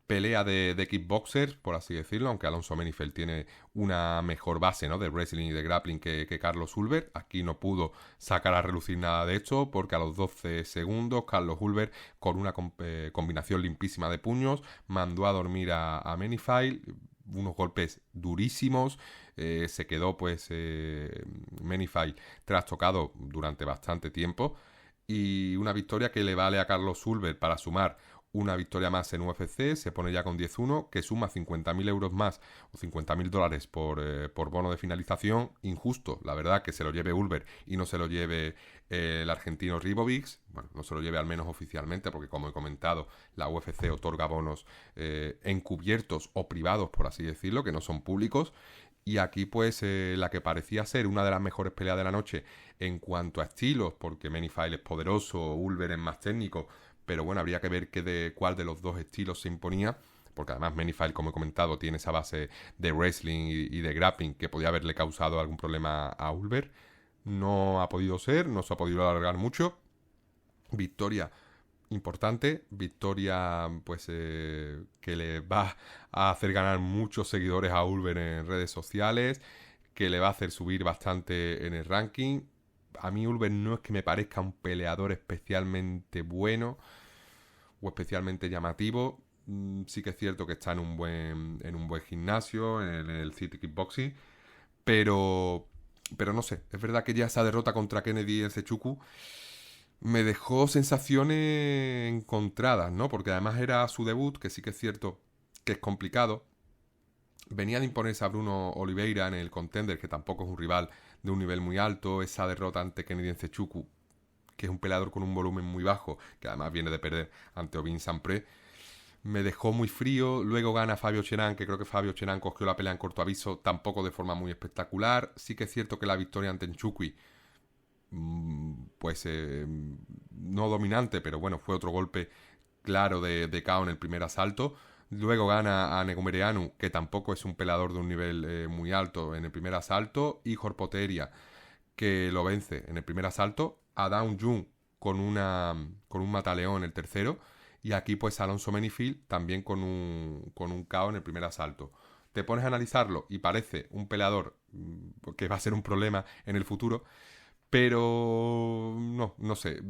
Pelea de kickboxers, por así decirlo, aunque Alonso Menifield tiene una mejor base, ¿no?, de wrestling y de grappling que Carlos Ulber. Aquí no pudo sacar a relucir nada de esto, porque a los 12 segundos Carlos Ulber, con una combinación limpísima de puños, mandó a dormir a Menifield. Unos golpes durísimos. Se quedó pues Menifield trastocado durante bastante tiempo, y una victoria que le vale a Carlos Ulber para sumar una victoria más en UFC. Se pone ya con 10-1, que suma 50.000 euros más, o $50.000 por bono de finalización. Injusto, la verdad, que se lo lleve Ulber y no se lo lleve el argentino Ribovics. Bueno, no se lo lleve al menos oficialmente, porque como he comentado, la UFC otorga bonos encubiertos o privados, por así decirlo, que no son públicos. Y aquí pues la que parecía ser una de las mejores peleas de la noche en cuanto a estilos, porque Menifield es poderoso, Ulber es más técnico, pero bueno, habría que ver cuál de los dos estilos se imponía, porque además Menifield, como he comentado, tiene esa base de wrestling y de grappling que podía haberle causado algún problema a Ulber. No ha podido ser, no se ha podido alargar mucho. Victoria importante, victoria pues que le va a hacer ganar muchos seguidores a Ulber en redes sociales, que le va a hacer subir bastante en el ranking. A mí Ulber no es que me parezca un peleador especialmente bueno o especialmente llamativo. Sí que es cierto que está en un buen gimnasio, en el City Kickboxing, pero Pero no sé, es verdad que ya esa derrota contra Kennedy en Sechuku me dejó sensaciones encontradas, ¿no? Porque además era su debut, que sí que es cierto que es complicado. Venía de imponerse a Bruno Oliveira en el Contender, que tampoco es un rival de un nivel muy alto. Esa derrota ante Kennedy en Sechuku, que es un peleador con un volumen muy bajo, que además viene de perder ante Ovin Sampre, me dejó muy frío. Luego gana Fabio Cherán, que creo que Fabio Cherán cogió la pelea en corto aviso, tampoco de forma muy espectacular. Sí que es cierto que la victoria ante Nchukwi, pues no dominante, pero bueno, fue otro golpe claro de KO en el primer asalto. Luego gana a Negumereanu, que tampoco es un peleador de un nivel muy alto en el primer asalto. Y Jorpoteria, que lo vence en el primer asalto. A Dawn Jun con un mataleón en el tercero. Y aquí pues Alonso Menifield también con un KO en el primer asalto. Te pones a analizarlo y parece un peleador que va a ser un problema en el futuro, pero no sé.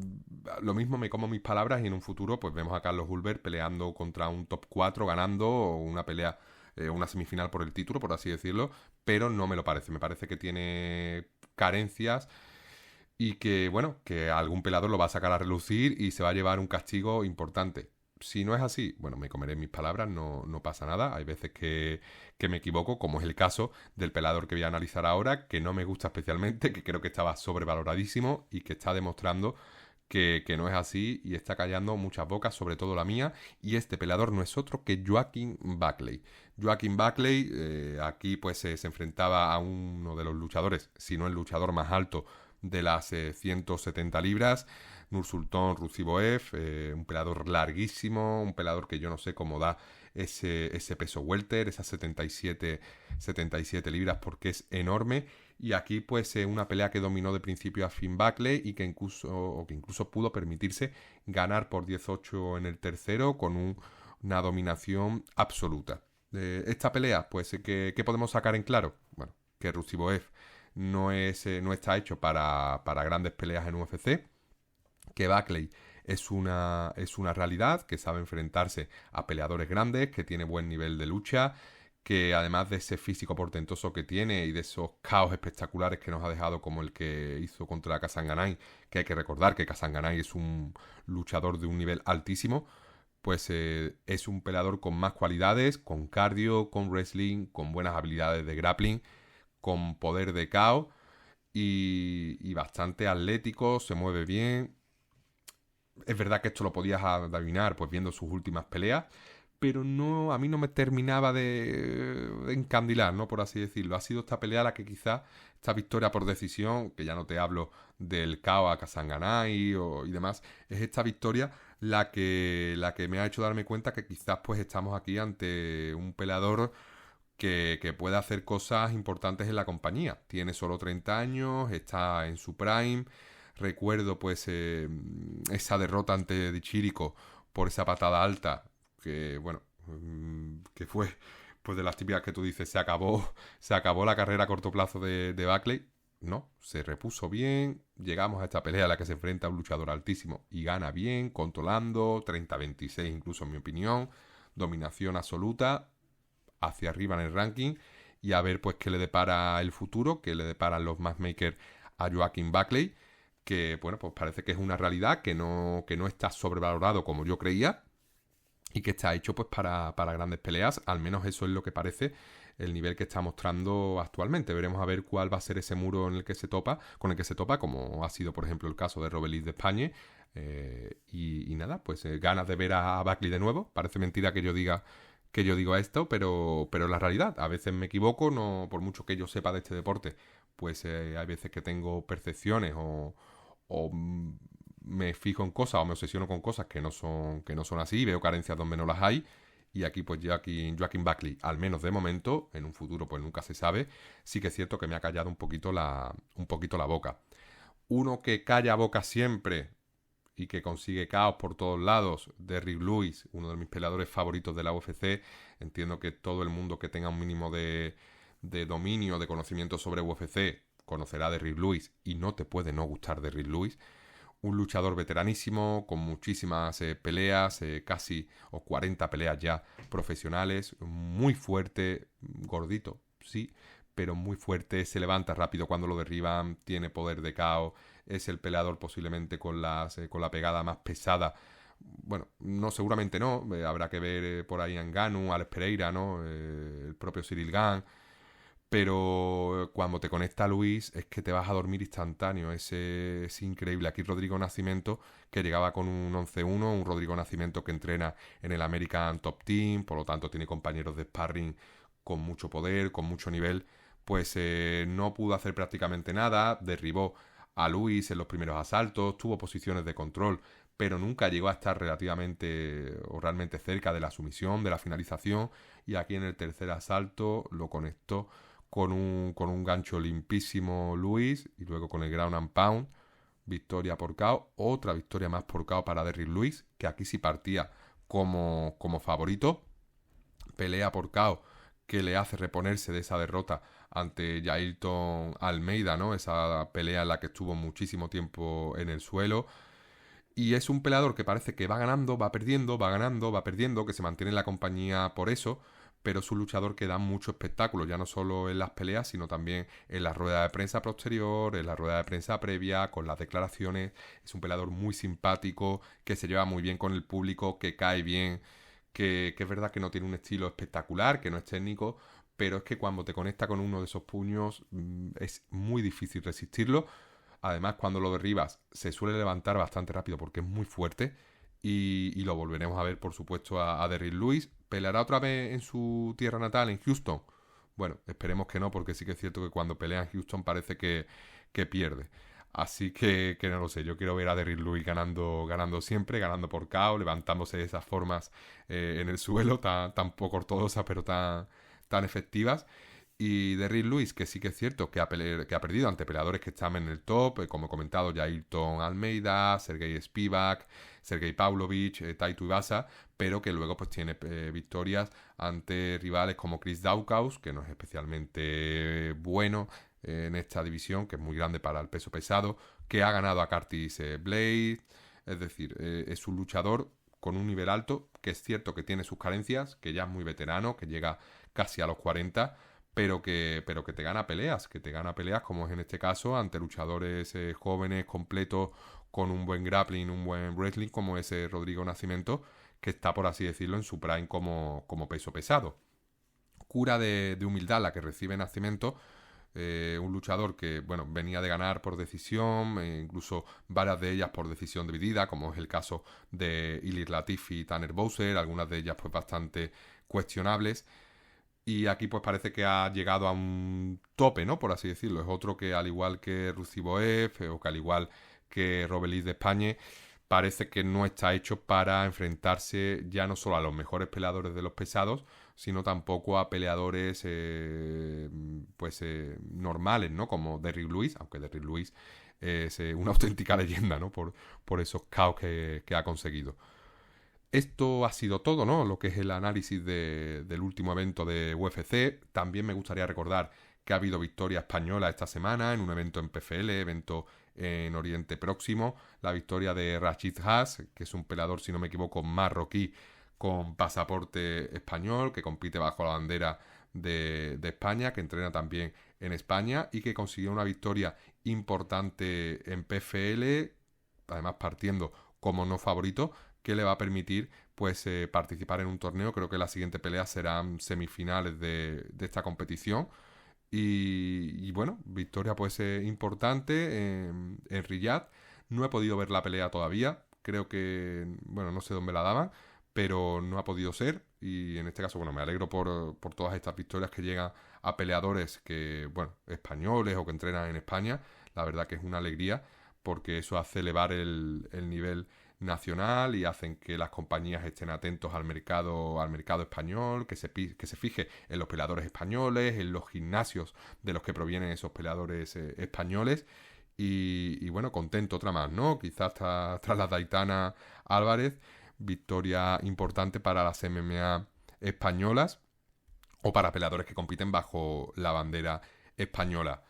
Lo mismo me como mis palabras y en un futuro pues vemos a Carlos Hulbert peleando contra un top 4, ganando una pelea, una semifinal por el título, por así decirlo, pero no me lo parece. Me parece que tiene carencias y que, bueno, que algún pelador lo va a sacar a relucir y se va a llevar un castigo importante. Si no es así, bueno, me comeré mis palabras, no pasa nada. Hay veces que me equivoco, como es el caso del pelador que voy a analizar ahora, que no me gusta especialmente, que creo que estaba sobrevaloradísimo y que está demostrando que no es así y está callando muchas bocas, sobre todo la mía. Y este pelador no es otro que Joaquin Buckley. Joaquin Buckley aquí pues se enfrentaba a uno de los luchadores, si no el luchador más alto de las 170 libras, Nursulton Ruziboev, un pelador larguísimo, un pelador que yo no sé cómo da ese peso welter, esas 77 libras, porque es enorme. Y aquí pues una pelea que dominó de principio a fin Buckley y que incluso pudo permitirse ganar por 18 en el tercero con una dominación absoluta. Esta pelea, pues, ¿qué podemos sacar en claro? Bueno, que Ruziboev no está hecho para grandes peleas en UFC, que Buckley es una realidad, que sabe enfrentarse a peleadores grandes, que tiene buen nivel de lucha, que además de ese físico portentoso que tiene y de esos caos espectaculares que nos ha dejado como el que hizo contra Kasanganay, que hay que recordar que Kasanganay es un luchador de un nivel altísimo, pues es un peleador con más cualidades, con cardio, con wrestling, con buenas habilidades de grappling, con poder de KO y bastante atlético, se mueve bien. Es verdad que esto lo podías adivinar pues viendo sus últimas peleas, pero no, a mí no me terminaba de encandilar, ¿no? Por así decirlo. Ha sido esta pelea la que quizá, esta victoria por decisión, que ya no te hablo del KO a Kasanganay y demás, es esta victoria la que me ha hecho darme cuenta que quizás pues estamos aquí ante un peleador que puede hacer cosas importantes en la compañía. Tiene solo 30 años, está en su prime. Recuerdo pues esa derrota ante Chirico por esa patada alta, que bueno, que fue pues de las típicas que tú dices, se acabó la carrera a corto plazo de Buckley. No, se repuso bien, llegamos a esta pelea en la que se enfrenta a un luchador altísimo y gana bien, controlando, 30-26 incluso en mi opinión, dominación absoluta, hacia arriba en el ranking, y a ver pues qué le depara el futuro, qué le deparan los matchmakers a Joaquin Buckley, que bueno, pues parece que es una realidad, que no está sobrevalorado como yo creía y que está hecho pues para grandes peleas. Al menos eso es lo que parece el nivel que está mostrando actualmente. Veremos a ver cuál va a ser ese muro con el que se topa, como ha sido por ejemplo el caso de Robelis de España. Y nada, pues ganas de ver a Buckley de nuevo. Parece mentira que yo digo esto, pero es la realidad. A veces me equivoco, no, por mucho que yo sepa de este deporte, pues hay veces que tengo percepciones o me fijo en cosas o me obsesiono con cosas que no son así, veo carencias donde no las hay. Y aquí pues Joaquin Buckley, al menos de momento, en un futuro pues nunca se sabe, sí que es cierto que me ha callado un poquito la boca. Uno que calla boca siempre y que consigue caos por todos lados, Derrick Lewis, uno de mis peleadores favoritos de la UFC. Entiendo que todo el mundo que tenga un mínimo de dominio, de conocimiento sobre UFC, conocerá a Derrick Lewis y no te puede no gustar Derrick Lewis. Un luchador veteranísimo, con muchísimas peleas, casi o 40 peleas ya profesionales, muy fuerte, gordito, sí, pero muy fuerte, se levanta rápido cuando lo derriban, tiene poder de KO, es el peleador posiblemente con la pegada más pesada. Bueno, no, seguramente no, habrá que ver por ahí a Ngannou, Alex Pereira, ¿no? El propio Cyril Gane, pero cuando te conecta Luis es que te vas a dormir instantáneo, es increíble. Aquí Rodrigo Nascimento, que llegaba con un 11-1, un Rodrigo Nascimento que entrena en el American Top Team, por lo tanto tiene compañeros de sparring con mucho poder, con mucho nivel, pues no pudo hacer prácticamente nada, derribó a Luis en los primeros asaltos, tuvo posiciones de control, pero nunca llegó a estar relativamente o realmente cerca de la sumisión, de la finalización, y aquí en el tercer asalto lo conectó con un gancho limpísimo Luis, y luego con el ground and pound, victoria por KO, otra victoria más por KO para Derrick Lewis, que aquí sí partía como favorito, pelea por KO que le hace reponerse de esa derrota ante Jailton Almeida, ¿no? Esa pelea en la que estuvo muchísimo tiempo en el suelo. Y es un peleador que parece que va ganando, va perdiendo, va ganando, va perdiendo, que se mantiene en la compañía por eso, pero es un luchador que da mucho espectáculo, ya no solo en las peleas, sino también en la rueda de prensa posterior, en la rueda de prensa previa, con las declaraciones. Es un peleador muy simpático, que se lleva muy bien con el público, que cae bien, que es verdad que no tiene un estilo espectacular, que no es técnico, pero es que cuando te conecta con uno de esos puños es muy difícil resistirlo. Además, cuando lo derribas, se suele levantar bastante rápido porque es muy fuerte. Y lo volveremos a ver, por supuesto, a Derrick Lewis. ¿Peleará otra vez en su tierra natal, en Houston? Bueno, esperemos que no, porque sí que es cierto que cuando pelea en Houston parece que pierde. Así que no lo sé, yo quiero ver a Derrick Lewis ganando siempre, ganando por KO, levantándose de esas formas en el suelo, tan poco ortodoxas, pero tan efectivas. Y Derrick Lewis, que sí que es cierto que que ha perdido ante peleadores que están en el top, como he comentado, Jailton Almeida, Sergey Spivak, Sergey Pavlovich, Taito Ibasa, pero que luego pues tiene victorias ante rivales como Chris Daukaus, que no es especialmente bueno en esta división, que es muy grande para el peso pesado, que ha ganado a Curtis Blade, es decir, es un luchador con un nivel alto, que es cierto que tiene sus carencias, que ya es muy veterano, que llega casi a los 40, pero que te gana peleas como es en este caso ante luchadores jóvenes, completos, con un buen grappling, un buen wrestling como ese Rodrigo Nascimento, que está por así decirlo en su prime como peso pesado. Cura de humildad la que recibe Nascimento, un luchador que bueno venía de ganar por decisión, incluso varias de ellas por decisión dividida, como es el caso de Ilir Latifi y Tanner Bowser, algunas de ellas pues bastante cuestionables. Y aquí pues parece que ha llegado a un tope, ¿no? Por así decirlo. Es otro que al igual que Ruciboev o que al igual que Robelis de España, parece que no está hecho para enfrentarse ya no solo a los mejores peleadores de los pesados, sino tampoco a peleadores normales, ¿no? Como Derrick Lewis, aunque Derrick Lewis es una auténtica leyenda, ¿no? Por esos caos que ha conseguido. Esto ha sido todo, ¿no? Lo que es el análisis del último evento de UFC. También me gustaría recordar que ha habido victoria española esta semana en un evento en PFL, evento en Oriente Próximo. La victoria de Rachid Haas, que es un peleador, si no me equivoco, marroquí con pasaporte español, que compite bajo la bandera de España, que entrena también en España y que consiguió una victoria importante en PFL, además partiendo como no favorito, que le va a permitir pues participar en un torneo. Creo que la siguiente pelea serán semifinales de esta competición. Y bueno, victoria pues importante en Riyadh. No he podido ver la pelea todavía. Creo que, bueno, no sé dónde la daban, pero no ha podido ser. Y en este caso, bueno, me alegro por todas estas victorias que llegan a peleadores que, bueno, españoles o que entrenan en España. La verdad que es una alegría porque eso hace elevar el nivel nacional y hacen que las compañías estén atentos al mercado español, que se fije en los peleadores españoles, en los gimnasios de los que provienen esos peleadores españoles. Y bueno, contento otra más, ¿no? Quizás tras la Daitana Álvarez, victoria importante para las MMA españolas o para peleadores que compiten bajo la bandera española.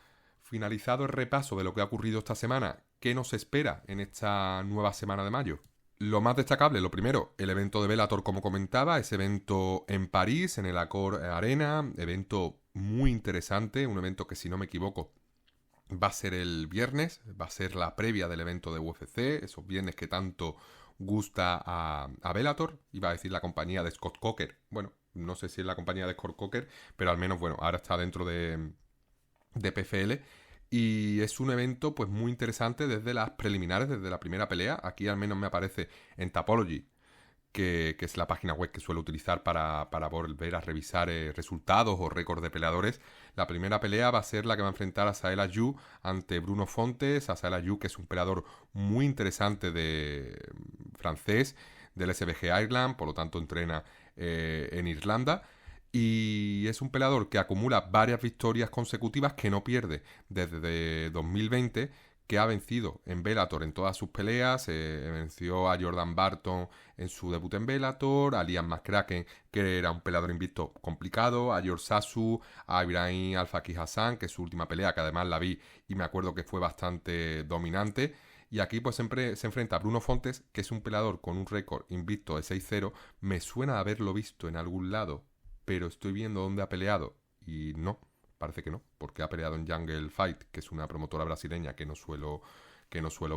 Finalizado el repaso de lo que ha ocurrido esta semana, ¿qué nos espera en esta nueva semana de mayo? Lo más destacable, lo primero, el evento de Bellator, como comentaba, ese evento en París, en el Accor Arena, evento muy interesante, un evento que, si no me equivoco, va a ser el viernes, va a ser la previa del evento de UFC, esos viernes que tanto gusta a Bellator, iba a decir la compañía de Scott Coker, bueno, no sé si es la compañía de Scott Coker, pero al menos, bueno, ahora está dentro de PFL. Y es un evento pues muy interesante desde las preliminares, desde la primera pelea. Aquí al menos me aparece en Tapology, que es la página web que suelo utilizar para volver a revisar resultados o récords de peleadores. La primera pelea va a ser la que va a enfrentar a Saela Yu ante Bruno Fontes. A Saela Yu, que es un peleador muy interesante de francés del SBG Ireland, por lo tanto entrena en Irlanda. Y es un peleador que acumula varias victorias consecutivas, que no pierde desde 2020, que ha vencido en Bellator en todas sus peleas. Venció a Jordan Barton en su debut en Bellator, a Liam McCracken, que era un peleador invicto complicado, a George Sasu, a Ibrahim Alfaqui Hassan, que es su última pelea, que además la vi y me acuerdo que fue bastante dominante. Y aquí pues siempre se enfrenta a Bruno Fontes, que es un peleador con un récord invicto de 6-0. Me suena de haberlo visto en algún lado, pero estoy viendo dónde ha peleado y no, parece que no, porque ha peleado en Jungle Fight, que es una promotora brasileña que no suelo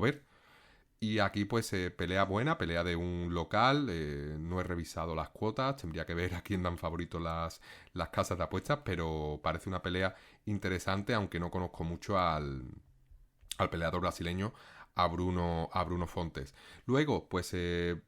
ver. Y aquí pues pelea buena, pelea de un local, no he revisado las cuotas, tendría que ver a quién dan favorito las casas de apuestas, pero parece una pelea interesante, aunque no conozco mucho al peleador brasileño, a Bruno Fontes. Luego pues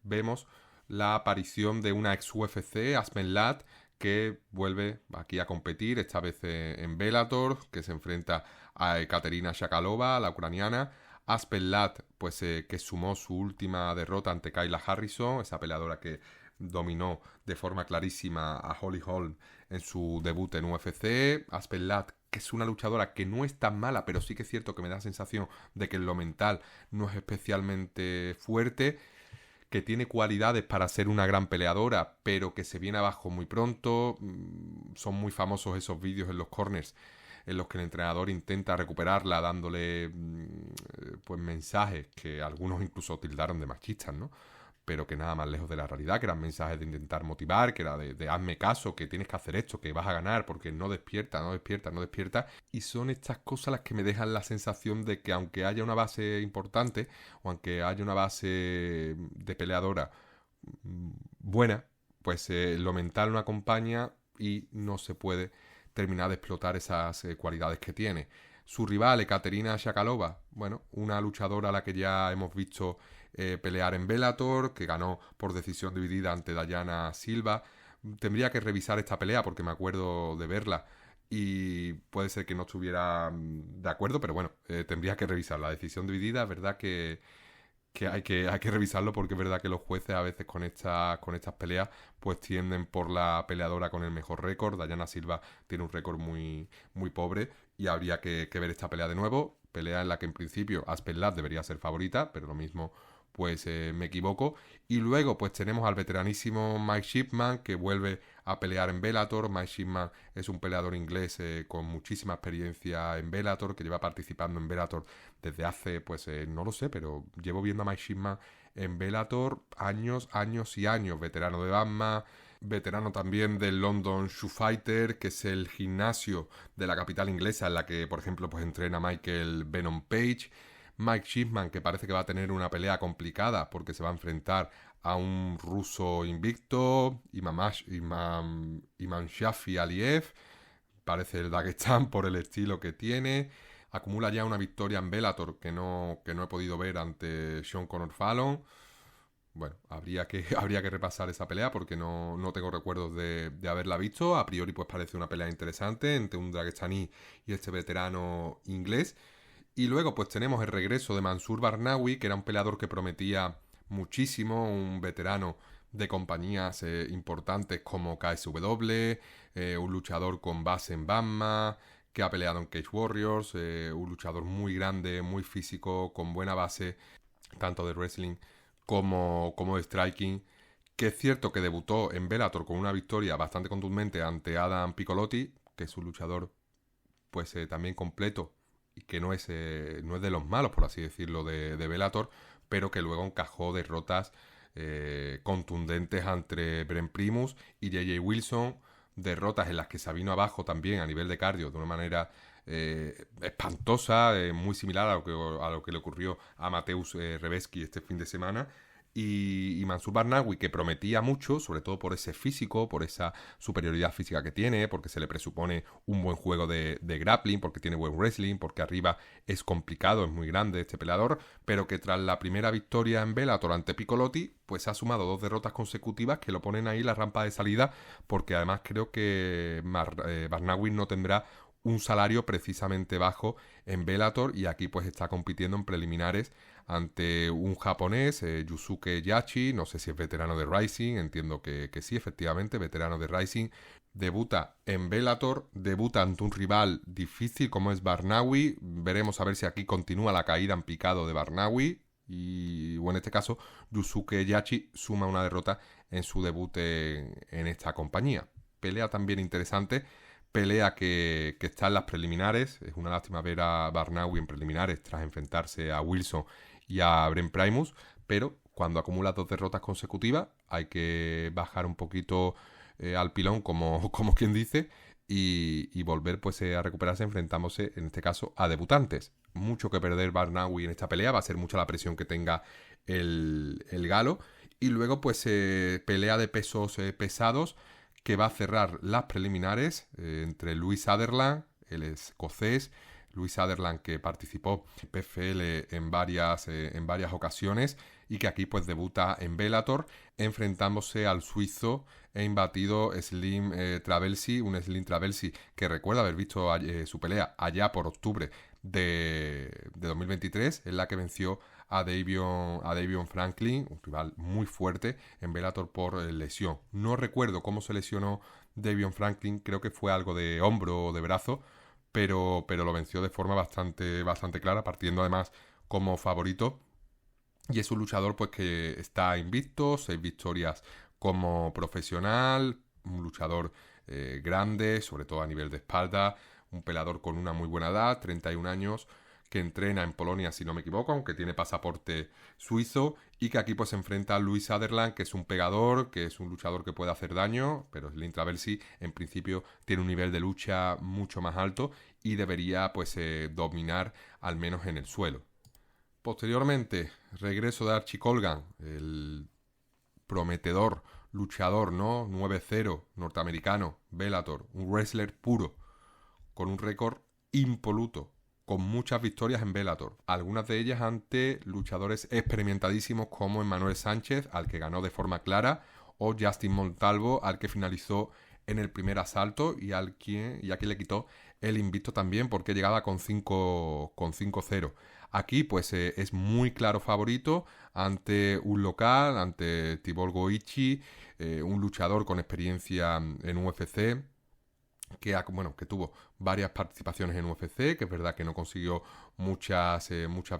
vemos la aparición de una ex UFC, Aspen Ladd, que vuelve aquí a competir, esta vez en Bellator, que se enfrenta a Ekaterina Shakalova, la ucraniana. Aspen Ladd, pues que sumó su última derrota ante Kayla Harrison, esa peleadora que dominó de forma clarísima a Holly Holm en su debut en UFC. Aspen Ladd, que es una luchadora que no es tan mala, pero sí que es cierto que me da la sensación de que en lo mental no es especialmente fuerte, que tiene cualidades para ser una gran peleadora, pero que se viene abajo muy pronto. Son muy famosos esos vídeos en los corners en los que el entrenador intenta recuperarla dándole pues mensajes que algunos incluso tildaron de machistas, ¿no? Pero que nada más lejos de la realidad, que eran mensajes de intentar motivar, que era de hazme caso, que tienes que hacer esto, que vas a ganar, porque no despierta, no despierta, no despierta. Y son estas cosas las que me dejan la sensación de que, aunque haya una base importante, o aunque haya una base de peleadora buena, pues lo mental no acompaña y no se puede terminar de explotar esas cualidades que tiene. Su rival, Ekaterina Shakalova, bueno, una luchadora a la que ya hemos visto pelear en Bellator, que ganó por decisión dividida ante Dayana Silva. Tendría que revisar esta pelea porque me acuerdo de verla y puede ser que no estuviera de acuerdo, pero bueno, tendría que revisar la decisión dividida. Es verdad que hay que revisarlo, porque es verdad que los jueces a veces con estas peleas pues tienden por la peleadora con el mejor récord. Dayana Silva tiene un récord muy, muy pobre y habría que ver esta pelea de nuevo. Pelea en la que en principio Aspen Ladd debería ser favorita, pero lo mismo pues me equivoco. Y luego pues tenemos al veteranísimo Mike Shipman, que vuelve a pelear en Bellator. Mike Shipman es un peleador inglés con muchísima experiencia en Bellator, que lleva participando en Bellator desde hace, pues no lo sé, pero llevo viendo a Mike Shipman en Bellator años, años y años. Veterano de Batman, veterano también del London Shoe Fighter, que es el gimnasio de la capital inglesa en la que, por ejemplo, pues entrena Michael Venom Page. Mike Shipman, que parece que va a tener una pelea complicada porque se va a enfrentar a un ruso invicto, Imam Shafi Aliyev, parece el Daguestán por el estilo que tiene. Acumula ya una victoria en Bellator que no he podido ver ante Sean Connor Fallon. Bueno, habría que repasar esa pelea porque no tengo recuerdos de haberla visto. A priori pues parece una pelea interesante entre un Dagestaní y este veterano inglés. Y luego pues tenemos el regreso de Mansur Barnawi, que era un peleador que prometía muchísimo, un veterano de compañías importantes como KSW, un luchador con base en Bama, que ha peleado en Cage Warriors, un luchador muy grande, muy físico, con buena base, tanto de wrestling como de striking, que es cierto que debutó en Bellator con una victoria bastante contundente ante Adam Piccolotti, que es un luchador pues también completo y que no es de los malos, por así decirlo, de Bellator, pero que luego encajó derrotas contundentes entre Brent Primus y J.J. Wilson, derrotas en las que se vino abajo también a nivel de cardio de una manera espantosa, muy similar a lo que le ocurrió a Mateusz Rebecki este fin de semana. Y Mansur Barnawi, que prometía mucho, sobre todo por ese físico, por esa superioridad física que tiene, porque se le presupone un buen juego de grappling, porque tiene buen wrestling, porque arriba es complicado, es muy grande este peleador, pero que tras la primera victoria en Bellator ante Piccolotti, pues ha sumado 2 derrotas consecutivas que lo ponen ahí la rampa de salida, porque además creo que Barnawi no tendrá un salario precisamente bajo en Bellator, y aquí pues está compitiendo en preliminares ante un japonés, Yusuke Yachi, no sé si es veterano de Rising, entiendo que sí, efectivamente, veterano de Rising. Debuta en Bellator, debuta ante un rival difícil como es Barnawi. Veremos a ver si aquí continúa la caída en picado de Barnawi. O en este caso, Yusuke Yachi suma una derrota en su debut en esta compañía. Pelea también interesante, pelea que está en las preliminares. Es una lástima ver a Barnawi en preliminares tras enfrentarse a Wilson y a Brent Primus, pero cuando acumula 2 derrotas consecutivas hay que bajar un poquito al pilón, como quien dice, y volver pues a recuperarse enfrentándose en este caso a debutantes. Mucho que perder Barnawi en esta pelea, va a ser mucha la presión que tenga el galo, y luego pues pelea de pesos pesados que va a cerrar las preliminares entre Louis Sutherland, el escocés, Louis Sutherland, que participó en PFL en varias ocasiones y que aquí pues debuta en Bellator, enfrentándose al suizo e imbatido Slim Travelsi, un Slim Travelsi que recuerda haber visto su pelea allá por octubre de 2023, en la que venció a Davion Franklin, un rival muy fuerte en Bellator por lesión. No recuerdo cómo se lesionó Davion Franklin, creo que fue algo de hombro o de brazo, pero lo venció de forma bastante clara, partiendo además como favorito. Y es un luchador pues que está invicto, 6 victorias como profesional, un luchador grande, sobre todo a nivel de espalda, un peleador con una muy buena edad, 31 años, que entrena en Polonia, si no me equivoco, aunque tiene pasaporte suizo, y que aquí pues se enfrenta a Louis Sutherland, que es un pegador, que es un luchador que puede hacer daño, pero Slim Travelsi en principio tiene un nivel de lucha mucho más alto y debería pues dominar al menos en el suelo. Posteriormente, regreso de Archie Colgan, el prometedor luchador, ¿no? 9-0, norteamericano, Bellator, un wrestler puro, con un récord impoluto, con muchas victorias en Bellator, algunas de ellas ante luchadores experimentadísimos como Emmanuel Sánchez, al que ganó de forma clara, o Justin Montalvo, al que finalizó en el primer asalto y a quien le quitó el invicto también porque llegaba con 5-0. Aquí pues es muy claro favorito ante un local, ante Tibor Goichi, un luchador con experiencia en UFC, que tuvo varias participaciones en UFC, que es verdad que no consiguió muchas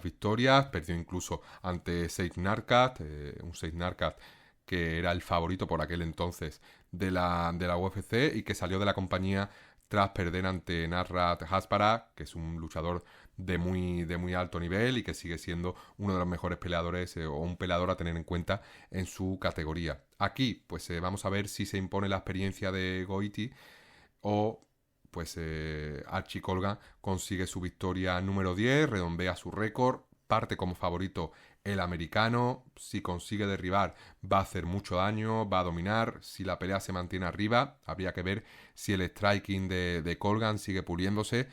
victorias, perdió incluso ante Sage Narkat, un Sage Narkat que era el favorito por aquel entonces de la UFC y que salió de la compañía tras perder ante Narrat Hasparak, que es un luchador de muy alto nivel y que sigue siendo uno de los mejores peleadores o un peleador a tener en cuenta en su categoría. Aquí pues vamos a ver si se impone la experiencia de Goiti o pues Archie Colgan consigue su victoria número 10, redondea su récord, parte como favorito el americano. Si consigue derribar va a hacer mucho daño, va a dominar. Si la pelea se mantiene arriba, habría que ver si el striking de Colgan sigue puliéndose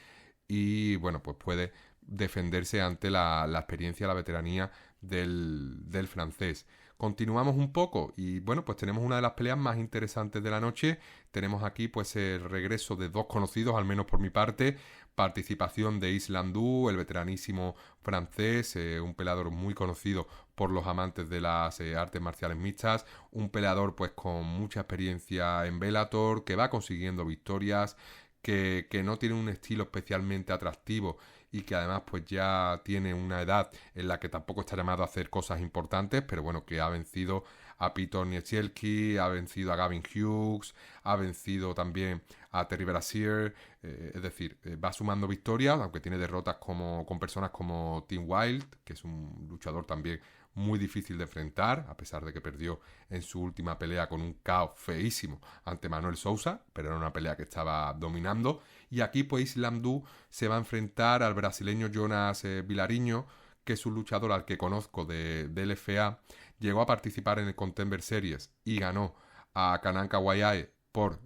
y bueno, pues puede defenderse ante la experiencia, la veteranía del francés. Continuamos un poco y bueno, pues tenemos una de las peleas más interesantes de la noche. Tenemos aquí pues el regreso de 2 conocidos, al menos por mi parte. Participación de Islandú, el veteranísimo francés, un peleador muy conocido por los amantes de las artes marciales mixtas, un peleador pues con mucha experiencia en Bellator, que va consiguiendo victorias, que no tiene un estilo especialmente atractivo y que además pues ya tiene una edad en la que tampoco está llamado a hacer cosas importantes, pero bueno, que ha vencido a Peter Niecielki, ha vencido a Gavin Hughes, ha vencido también a Terry Brazier, es decir, va sumando victorias, aunque tiene derrotas con personas como Tim Wilde, que es un luchador también muy difícil de enfrentar, a pesar de que perdió en su última pelea con un KO feísimo ante Manuel Sousa, pero era una pelea que estaba dominando. Y aquí pues Islam Du se va a enfrentar al brasileño Jonas Vilariño, que es un luchador al que conozco de LFA. Llegó a participar en el Contender Series y ganó a Kanan Kawayae por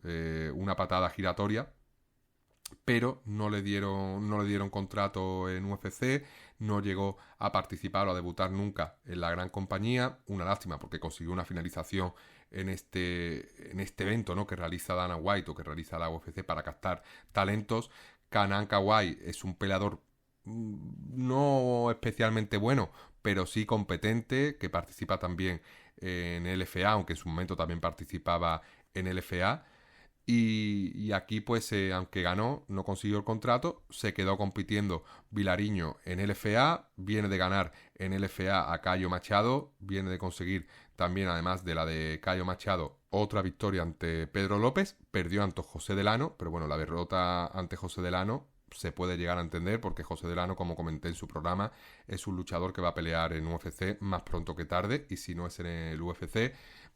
una patada giratoria, pero no le dieron contrato en UFC, no llegó a participar o a debutar nunca en la gran compañía. Una lástima, porque consiguió una finalización en este evento, ¿no?, que realiza Dana White o que realiza la UFC para captar talentos. Kanan Kawai es un peleador no especialmente bueno, pero sí competente, que participa también en LFA, aunque en su momento también participaba en LFA. Y aquí, pues, aunque ganó, no consiguió el contrato, se quedó compitiendo Vilariño en LFA, viene de ganar en LFA a Caio Machado, viene de conseguir también, además de la de Caio Machado, otra victoria ante Pedro López, perdió ante José Delano, pero bueno, la derrota ante José Delano se puede llegar a entender porque José Delano, como comenté en su programa, es un luchador que va a pelear en UFC más pronto que tarde, y si no es en el UFC,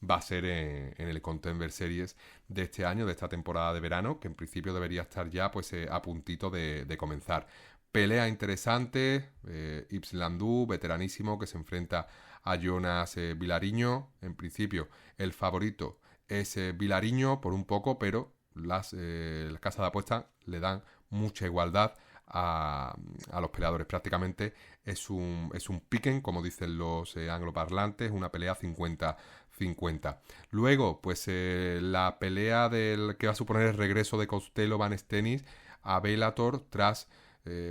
va a ser en el Contender Series de este año, de esta temporada de verano, que en principio debería estar ya pues a puntito de comenzar. Pelea interesante, Yves Landú, veteranísimo, que se enfrenta a Jonas Vilariño. En principio el favorito es Vilariño por un poco, pero las casas de apuestas le dan mucha igualdad a los peleadores. Prácticamente es un piquen, como dicen los angloparlantes, una pelea 50-50. Luego, pues la pelea que va a suponer el regreso de Costello Van Stenis a Bellator tras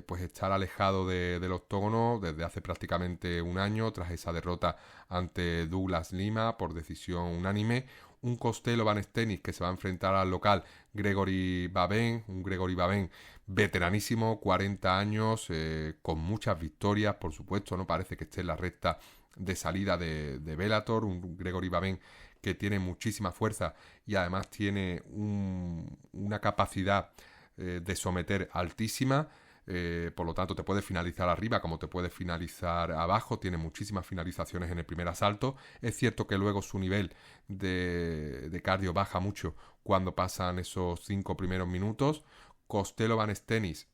pues estar alejado del octógono desde hace prácticamente un año, tras esa derrota ante Douglas Lima por decisión unánime. Un Costello Van Stenis que se va a enfrentar al local Gregory Baben, un Gregory Baben veteranísimo, 40 años, con muchas victorias, por supuesto, no parece que esté en la recta de salida de Bellator, un Gregory Baben que tiene muchísima fuerza y además tiene una capacidad de someter altísima. Por lo tanto, te puede finalizar arriba como te puede finalizar abajo. Tiene muchísimas finalizaciones en el primer asalto. Es cierto que luego su nivel de cardio baja mucho cuando pasan esos 5 primeros minutos. Costello Van Stenis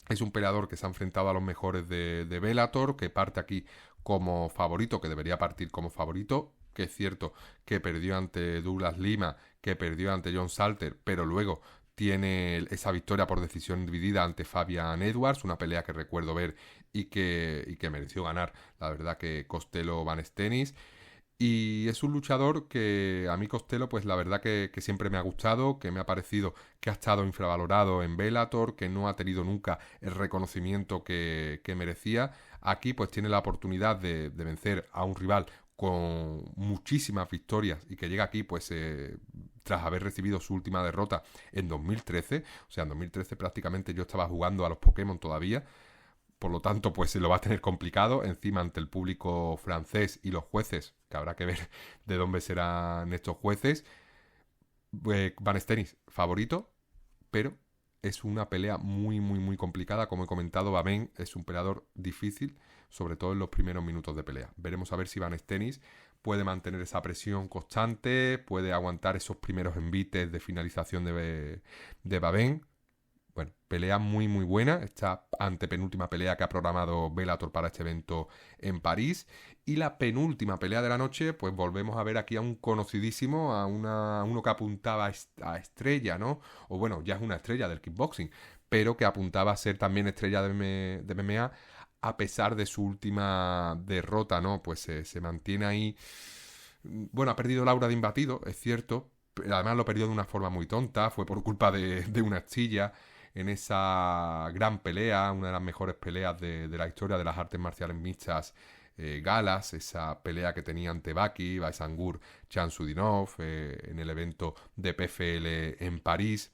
es un peleador que se ha enfrentado a los mejores de Bellator, que parte aquí como favorito, que debería partir como favorito, que es cierto que perdió ante Douglas Lima, que perdió ante John Salter, pero luego tiene esa victoria por decisión dividida ante Fabian Edwards, una pelea que recuerdo ver y que mereció ganar, la verdad, que Costello Van Stenis. Y es un luchador que a mí Costello, pues la verdad que siempre me ha gustado, que me ha parecido que ha estado infravalorado en Bellator, que no ha tenido nunca el reconocimiento que merecía. Aquí pues tiene la oportunidad de vencer a un rival con muchísimas victorias y que llega aquí pues tras haber recibido su última derrota en 2013. O sea, en 2013 prácticamente yo estaba jugando a los Pokémon todavía. Por lo tanto, pues se lo va a tener complicado, encima ante el público francés y los jueces, que habrá que ver de dónde serán estos jueces. Van Stenis, favorito, pero es una pelea muy, muy, muy complicada. Como he comentado, Baben es un peleador difícil, sobre todo en los primeros minutos de pelea. Veremos a ver si Van Stenis puede mantener esa presión constante, puede aguantar esos primeros envites de finalización de Baben. Bueno, pelea muy muy buena, esta antepenúltima pelea que ha programado Bellator para este evento en París. Y la penúltima pelea de la noche, pues volvemos a ver aquí a un conocidísimo, a uno que apuntaba a estrella, ¿no? O bueno, ya es una estrella del kickboxing, pero que apuntaba a ser también estrella de MMA a pesar de su última derrota, ¿no? Pues se mantiene ahí. Bueno, ha perdido el aura de imbatido, es cierto, pero además lo perdió de una forma muy tonta, fue por culpa de una astilla en esa gran pelea, una de las mejores peleas de la historia de las artes marciales mixtas galas, esa pelea que tenía ante Baki, Baisangur, Chansudinov, en el evento de PFL en París.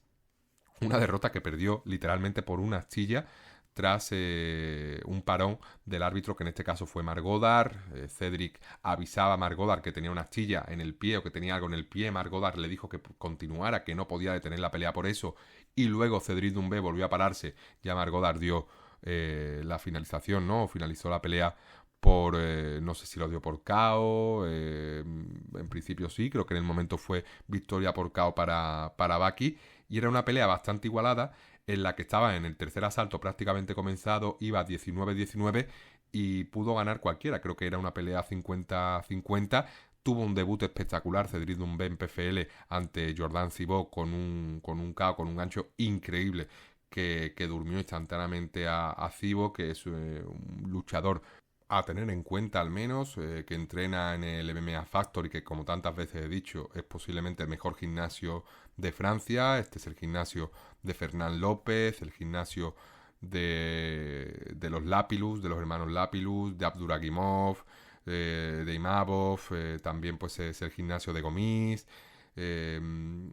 Una derrota que perdió literalmente por una astilla tras un parón del árbitro, que en este caso fue Marc Goddard. Cedric avisaba a Marc Goddard que tenía una astilla en el pie o que tenía algo en el pie. Marc Goddard le dijo que continuara, que no podía detener la pelea por eso, y luego Cedric Doumbé volvió a pararse. Ya Marc Goddard dio la finalización, ¿no? Finalizó la pelea por, no sé si lo dio por KO, en principio sí, creo que en el momento fue victoria por KO para Baki, y era una pelea bastante igualada, en la que estaba en el tercer asalto prácticamente comenzado, iba 19-19 y pudo ganar cualquiera. Creo que era una pelea 50-50. Tuvo un debut espectacular Cedric Doumbé en PFL ante Jordan Cibot con un KO, con un gancho increíble que durmió instantáneamente a Cibot, que es un luchador a tener en cuenta al menos, que entrena en el MMA Factory, que como tantas veces he dicho es posiblemente el mejor gimnasio de Francia. Este es el gimnasio de Fernand López, el gimnasio de los Lapilus, de los hermanos Lapilus, de Abduragimov, de Imavov, también pues es el gimnasio de Gomis, el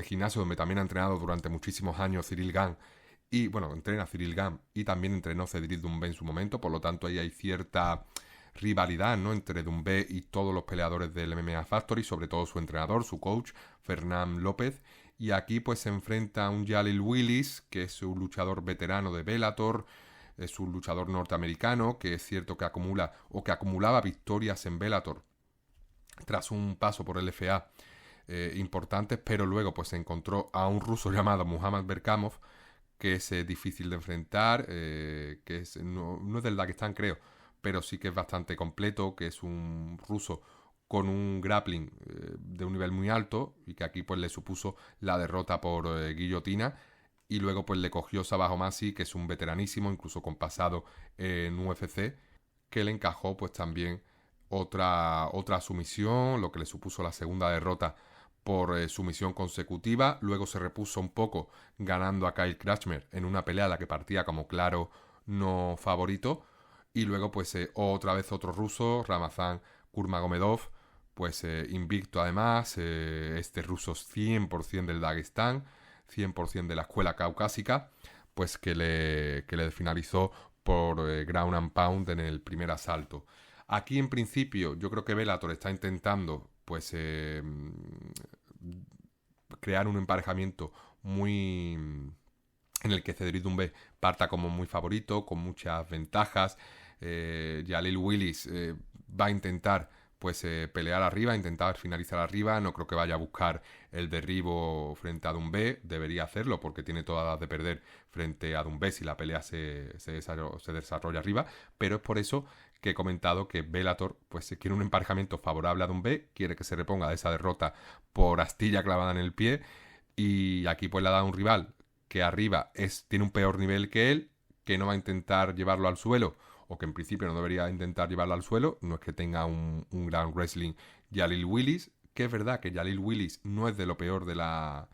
gimnasio donde también ha entrenado durante muchísimos años Cyril Gane. Y bueno, entrena Cyril Gane y también entrenó Cedric Doumbé en su momento, por lo tanto ahí hay cierta rivalidad, ¿no?, entre Doumbé y todos los peleadores del MMA Factory, sobre todo su entrenador, su coach, Fernand López. Y aquí pues se enfrenta a un Jalil Willis, que es un luchador veterano de Bellator, es un luchador norteamericano que es cierto que acumula o que acumulaba victorias en Bellator tras un paso por el FA importantes, pero luego pues se encontró a un ruso llamado Muhammad Berkamov, que es difícil de enfrentar, que no es del Daguestán creo, pero sí que es bastante completo, que es un ruso con un grappling de un nivel muy alto, y que aquí pues le supuso la derrota por guillotina, y luego pues le cogió Sabah Homasi, que es un veteranísimo, incluso con pasado en UFC, que le encajó pues también otra sumisión, lo que le supuso la segunda derrota por sumisión consecutiva. Luego se repuso un poco ganando a Kyle Kratchmer en una pelea a la que partía como claro no favorito. Y luego pues otra vez otro ruso, Ramazan Kurmagomedov, pues invicto además, este ruso 100% del Daguestán, 100% de la escuela caucásica, pues que le finalizó por ground and pound en el primer asalto. Aquí en principio yo creo que Bellator está intentando pues crear un emparejamiento muy en el que Cedric Doumbé parta como muy favorito, con muchas ventajas. Jalil Willis va a intentar pues pelear arriba, intentar finalizar arriba. No creo que vaya a buscar el derribo frente a Doumbé, debería hacerlo porque tiene todas las de perder frente a Doumbé si la pelea se desarrolla arriba, pero es por eso que he comentado que Bellator pues quiere un emparejamiento favorable a Doumbé, quiere que se reponga de esa derrota por astilla clavada en el pie, y aquí pues le ha dado un rival que arriba tiene un peor nivel que él, que no va a intentar llevarlo al suelo, o que en principio no debería intentar llevarlo al suelo. No es que tenga un gran wrestling Jalil Willis, que es verdad que Jalil Willis no es de lo peor de la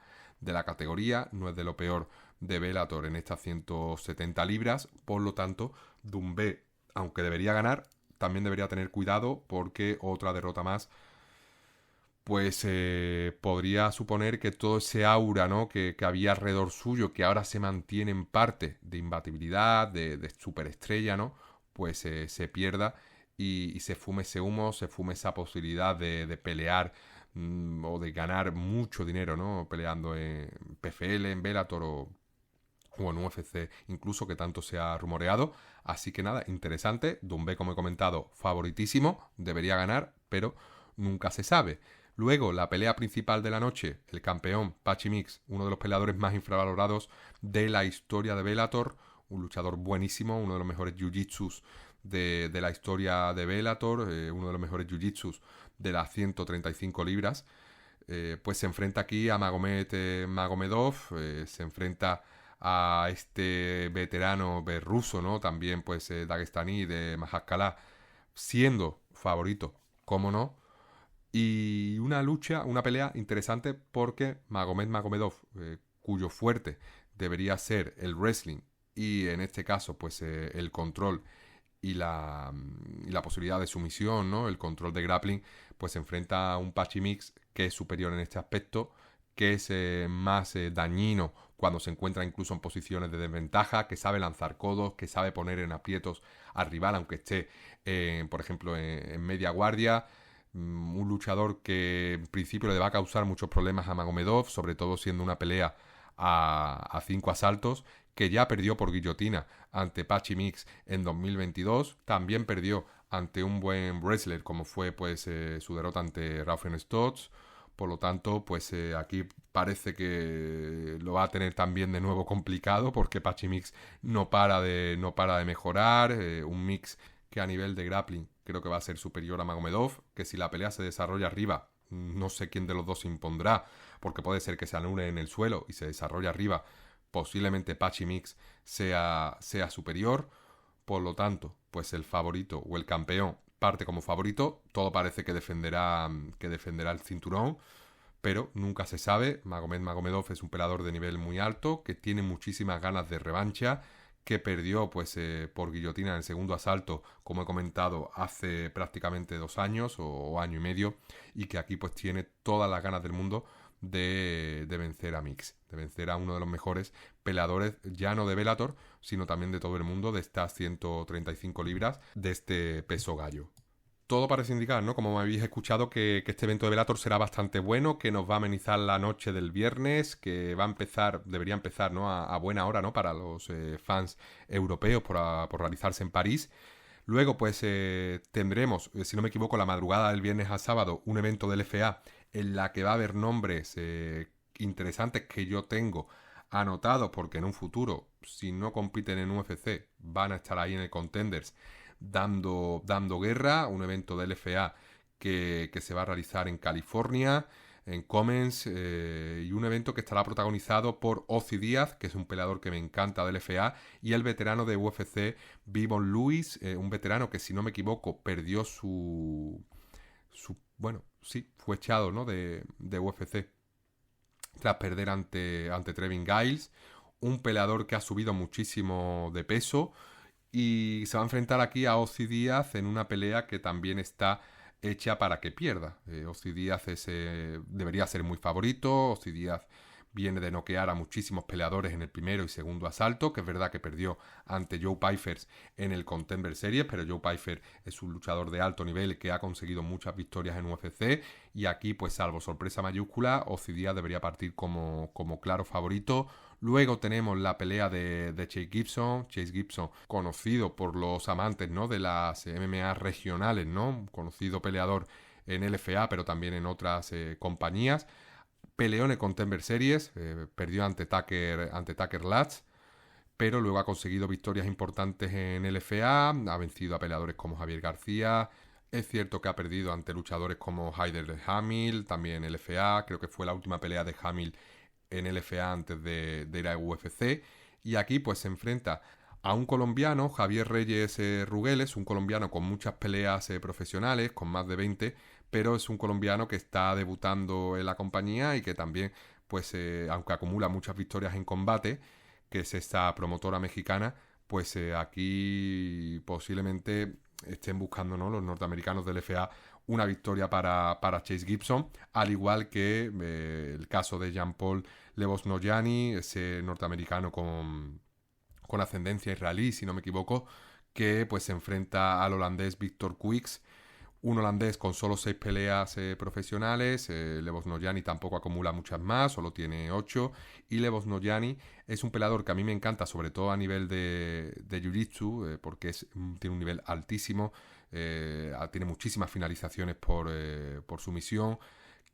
categoría, no es de lo peor de Bellator en estas 170 libras, por lo tanto Doumbé, aunque debería ganar, también debería tener cuidado, porque otra derrota más pues podría suponer que todo ese aura, ¿no?, que había alrededor suyo, que ahora se mantiene en parte de imbatibilidad, de superestrella, ¿no?, pues se pierda y se fume ese humo, se fume esa posibilidad de pelear o de ganar mucho dinero, ¿no?, peleando en PFL, en Bellator o en UFC, incluso, que tanto se ha rumoreado. Así que nada, interesante. Doumbé, como he comentado, favoritísimo, debería ganar, pero nunca se sabe. Luego, la pelea principal de la noche, el campeón Patchy Mix, uno de los peleadores más infravalorados de la historia de Bellator, un luchador buenísimo, uno de los mejores jiu-jitsus de la historia de Bellator, uno de los mejores jiu-jitsus de las 135 libras, pues se enfrenta aquí a Magomedov, se enfrenta a este veterano ruso, ¿no?, también pues daguestaní, de Makhachkala, siendo favorito, cómo no. Y una pelea interesante, porque Magomedov, cuyo fuerte debería ser el wrestling y en este caso pues el control y la posibilidad de sumisión, ¿no?, el control de grappling, pues se enfrenta a un Patchy Mix que es superior en este aspecto, que es más dañino cuando se encuentra incluso en posiciones de desventaja, que sabe lanzar codos, que sabe poner en aprietos al rival, aunque esté, por ejemplo, en media guardia. Un luchador que en principio le va a causar muchos problemas a Magomedov, sobre todo siendo una pelea a 5 asaltos, que ya perdió por guillotina ante Patchy Mix en 2022, también perdió ante un buen wrestler como fue pues su derrota ante Raufen Stotts. Por lo tanto, pues aquí parece que lo va a tener también de nuevo complicado, porque Patchy Mix no para de mejorar. Un Mix que a nivel de grappling creo que va a ser superior a Magomedov, que si la pelea se desarrolla arriba, no sé quién de los dos se impondrá, porque puede ser que se anule en el suelo y se desarrolle arriba, posiblemente Patchy Mix sea superior. Por lo tanto, pues el favorito o el campeón parte como favorito. Todo parece que defenderá el cinturón, pero nunca se sabe. Magomedov es un peleador de nivel muy alto, que tiene muchísimas ganas de revancha, que perdió pues por guillotina en el segundo asalto, como he comentado, hace prácticamente 2 años o año y medio, y que aquí pues tiene todas las ganas del mundo de vencer a Mix, de vencer a uno de los mejores peleadores, ya no de Bellator, sino también de todo el mundo, de estas 135 libras, de este peso gallo. Todo parece indicar, ¿no? Como me habéis escuchado, que este evento de Bellator será bastante bueno, que nos va a amenizar la noche del viernes, que va a empezar, debería empezar, ¿no? A buena hora, ¿no? Para los fans europeos por realizarse en París. Luego, pues tendremos, si no me equivoco, la madrugada del viernes a sábado, un evento del FA en la que va a haber nombres interesantes que yo tengo anotados, porque en un futuro, si no compiten en UFC, van a estar ahí en el Contenders dando guerra. Un evento del FA que se va a realizar en California, en Comens, y un evento que estará protagonizado por Ozzy Díaz, que es un peleador que me encanta del FA, y el veterano de UFC, Vivon Lewis, un veterano que, si no me equivoco, perdió bueno, sí, fue echado, ¿no? de UFC tras perder ante Trevin Giles, un peleador que ha subido muchísimo de peso, y se va a enfrentar aquí a Ozzy Díaz en una pelea que también está hecha para que pierda. Ozzy Díaz debería ser muy favorito. Ozzy Díaz viene de noquear a muchísimos peleadores en el primero y segundo asalto, que es verdad que perdió ante Joe Pyfer en el Contender Series, pero Joe Pyfer es un luchador de alto nivel que ha conseguido muchas victorias en UFC, y aquí, pues salvo sorpresa mayúscula, Ozzy Díaz debería partir como claro favorito. Luego tenemos la pelea de Chase Gibson. Chase Gibson, conocido por los amantes, ¿no? de las MMA regionales, ¿no? Conocido peleador en LFA, pero también en otras compañías. Peleó en el Contender Series, perdió ante Tucker Lutz, pero luego ha conseguido victorias importantes en LFA, ha vencido a peleadores como Javier García. Es cierto que ha perdido ante luchadores como Haider Hamil, también en LFA, creo que fue la última pelea de Hamil en LFA antes de ir a UFC. Y aquí pues se enfrenta a un colombiano, Javier Reyes Rugeles, un colombiano con muchas peleas profesionales, con más de 20, pero es un colombiano que está debutando en la compañía y que también, pues aunque acumula muchas victorias en combate, que es esta promotora mexicana, pues aquí posiblemente estén buscando, ¿no? los norteamericanos del FA una victoria para Chase Gibson, al igual que el caso de Jean-Paul Levosnogiani, ese norteamericano con ascendencia israelí, si no me equivoco, que pues se enfrenta al holandés Victor Quicks, un holandés con solo 6 peleas profesionales. Levosnogiani tampoco acumula muchas más, solo tiene 8. Y Levosnogiani es un peleador que a mí me encanta, sobre todo a nivel de Jiu-Jitsu, porque tiene un nivel altísimo, tiene muchísimas finalizaciones por sumisión,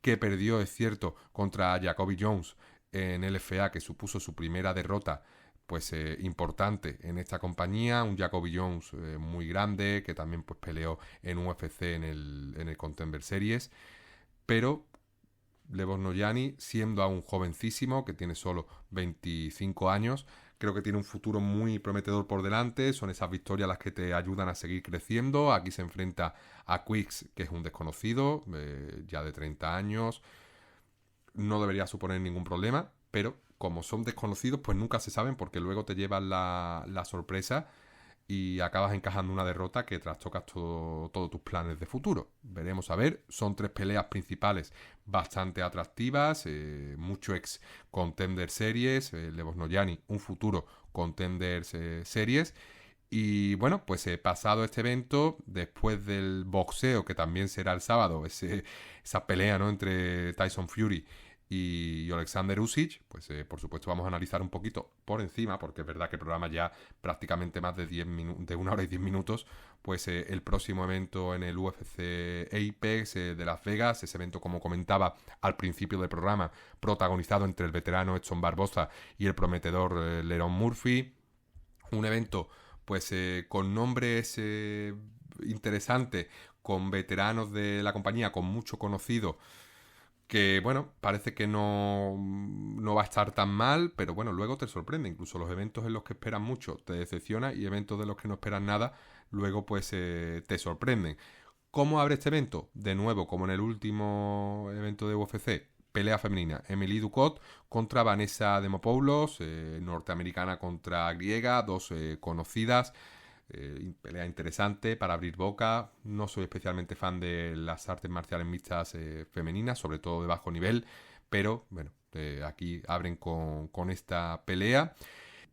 que perdió, es cierto, contra Jacoby Jones en LFA, que supuso su primera derrota pues importante en esta compañía. Un Jacoby Jones muy grande, que también pues peleó en UFC en el Contender Series, pero Levosnogiani, siendo aún jovencísimo, que tiene solo 25 años, creo que tiene un futuro muy prometedor por delante. Son esas victorias las que te ayudan a seguir creciendo. Aquí se enfrenta a Quicks, que es un desconocido, ya de 30 años. No debería suponer ningún problema, pero como son desconocidos, pues nunca se saben, porque luego te llevan la sorpresa y acabas encajando una derrota que trastocas todos tus planes de futuro. Veremos a ver, son 3 peleas principales bastante atractivas, mucho ex Contender Series, Levosnoyani, un futuro Contender Series. Y bueno, pues pasado este evento, después del boxeo, que también será el sábado, esa pelea, ¿no?, entre Tyson Fury y Alexander Usyk, pues por supuesto vamos a analizar un poquito por encima, porque es verdad que el programa ya prácticamente más de 1 hora y 10 minutos, pues el próximo evento en el UFC Apex de Las Vegas, ese evento, como comentaba al principio del programa, protagonizado entre el veterano Edson Barboza y el prometedor Lerone Murphy, un evento pues con nombres interesantes, con veteranos de la compañía, con mucho conocido, que bueno, parece que no va a estar tan mal, pero bueno, luego te sorprende. Incluso los eventos en los que esperas mucho te decepciona, y eventos de los que no esperas nada, luego pues te sorprenden. ¿Cómo abre este evento? De nuevo, como en el último evento de UFC, pelea femenina. Emily Ducot contra Vanessa Demopoulos, norteamericana contra griega, dos conocidas. Pelea interesante para abrir boca. No soy especialmente fan de las artes marciales mixtas femeninas, sobre todo de bajo nivel, pero bueno, aquí abren con esta pelea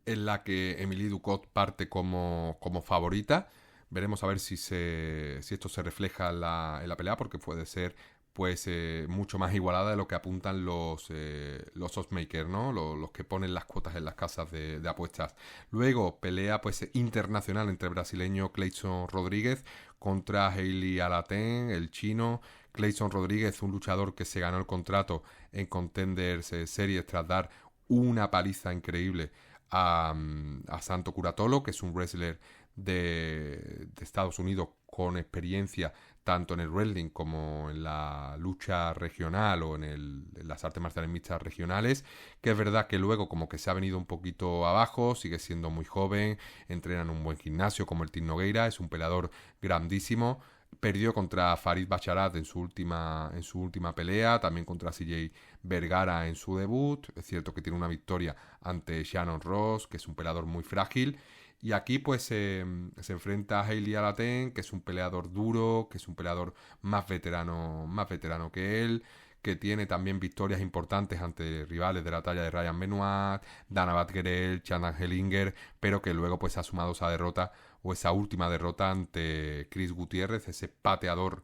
en la que Emily Ducot parte como favorita. Veremos a ver si esto se refleja en la pelea, porque puede ser pues mucho más igualada de lo que apuntan los oddsmakers, ¿no? Los que ponen las cuotas en las casas de apuestas. Luego, pelea pues internacional entre el brasileño Clayson Rodríguez contra Hailey Alaten, el chino. Clayson Rodríguez, un luchador que se ganó el contrato en Contender Series tras dar una paliza increíble a Santo Curatolo, que es un wrestler de Estados Unidos con experiencia tanto en el wrestling como en la lucha regional o en las artes marciales mixtas regionales, que es verdad que luego como que se ha venido un poquito abajo, sigue siendo muy joven, entrena en un buen gimnasio como el Team Nogueira, es un peleador grandísimo. Perdió contra Farid Basharat en su última pelea, también contra CJ Vergara en su debut. Es cierto que tiene una victoria ante Shannon Ross, que es un peleador muy frágil. Y aquí pues se enfrenta a Hailey Alaten, que es un peleador duro, que es un peleador más veterano que él, que tiene también victorias importantes ante rivales de la talla de Ryan Benoit, Dana Batgerel, Chandler Hellinger, pero que luego pues ha sumado esa última derrota ante Chris Gutiérrez, ese pateador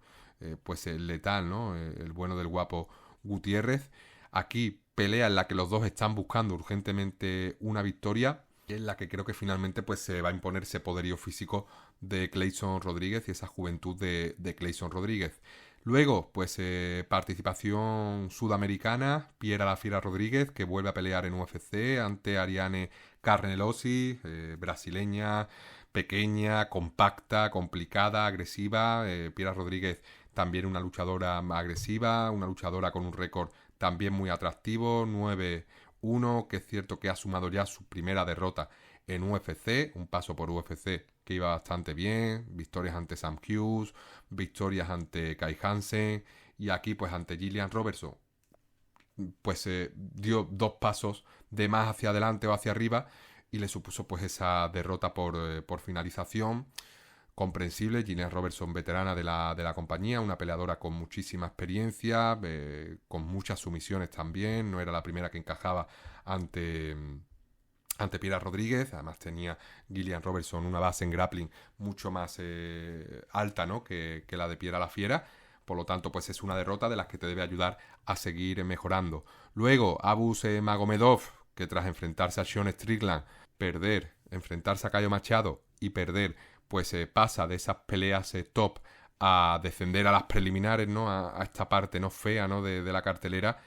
pues letal, ¿no? El bueno del guapo Gutiérrez. Aquí pelea en la que los dos están buscando urgentemente una victoria, en la que creo que finalmente pues se va a imponer ese poderío físico de Clayson Rodríguez y esa juventud de Clayson Rodríguez. Luego, pues participación sudamericana, Piera La Fiera Rodríguez, que vuelve a pelear en UFC ante Ariane Carnelosi, brasileña, pequeña, compacta, complicada, agresiva. Piera Rodríguez también una luchadora agresiva, una luchadora con un récord también muy atractivo, 9-1, que es cierto que ha sumado ya su primera derrota en UFC, un paso por UFC que iba bastante bien, victorias ante Sam Hughes, victorias ante Kai Hansen, y aquí pues ante Gillian Robertson pues dio 2 pasos de más hacia adelante o hacia arriba y le supuso pues esa derrota por finalización. Comprensible. Gillian Robertson, veterana de la compañía, una peleadora con muchísima experiencia, con muchas sumisiones también, no era la primera que encajaba ante Piera Rodríguez. Además tenía Gillian Robertson una base en grappling mucho más alta, ¿no?, que la de Piera La Fiera. Por lo tanto, pues es una derrota de las que te debe ayudar a seguir mejorando. Luego, Abus Magomedov, que tras enfrentarse a Sean Strickland, enfrentarse a Caio Machado y perder, pues pasa de esas peleas top a descender a las preliminares, ¿no?, a esta parte no fea, ¿no?, de la cartelera,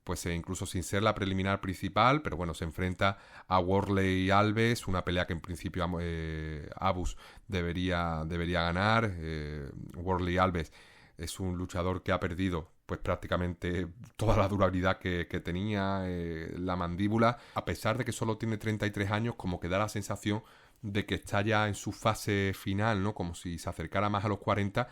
pues incluso sin ser la preliminar principal, pero bueno, se enfrenta a Worley Alves, una pelea que en principio Abus debería ganar. Worley Alves es un luchador que ha perdido pues prácticamente toda la durabilidad que tenía, la mandíbula, a pesar de que solo tiene 33 años, como que da la sensación de que está ya en su fase final, ¿no?, como si se acercara más a los 40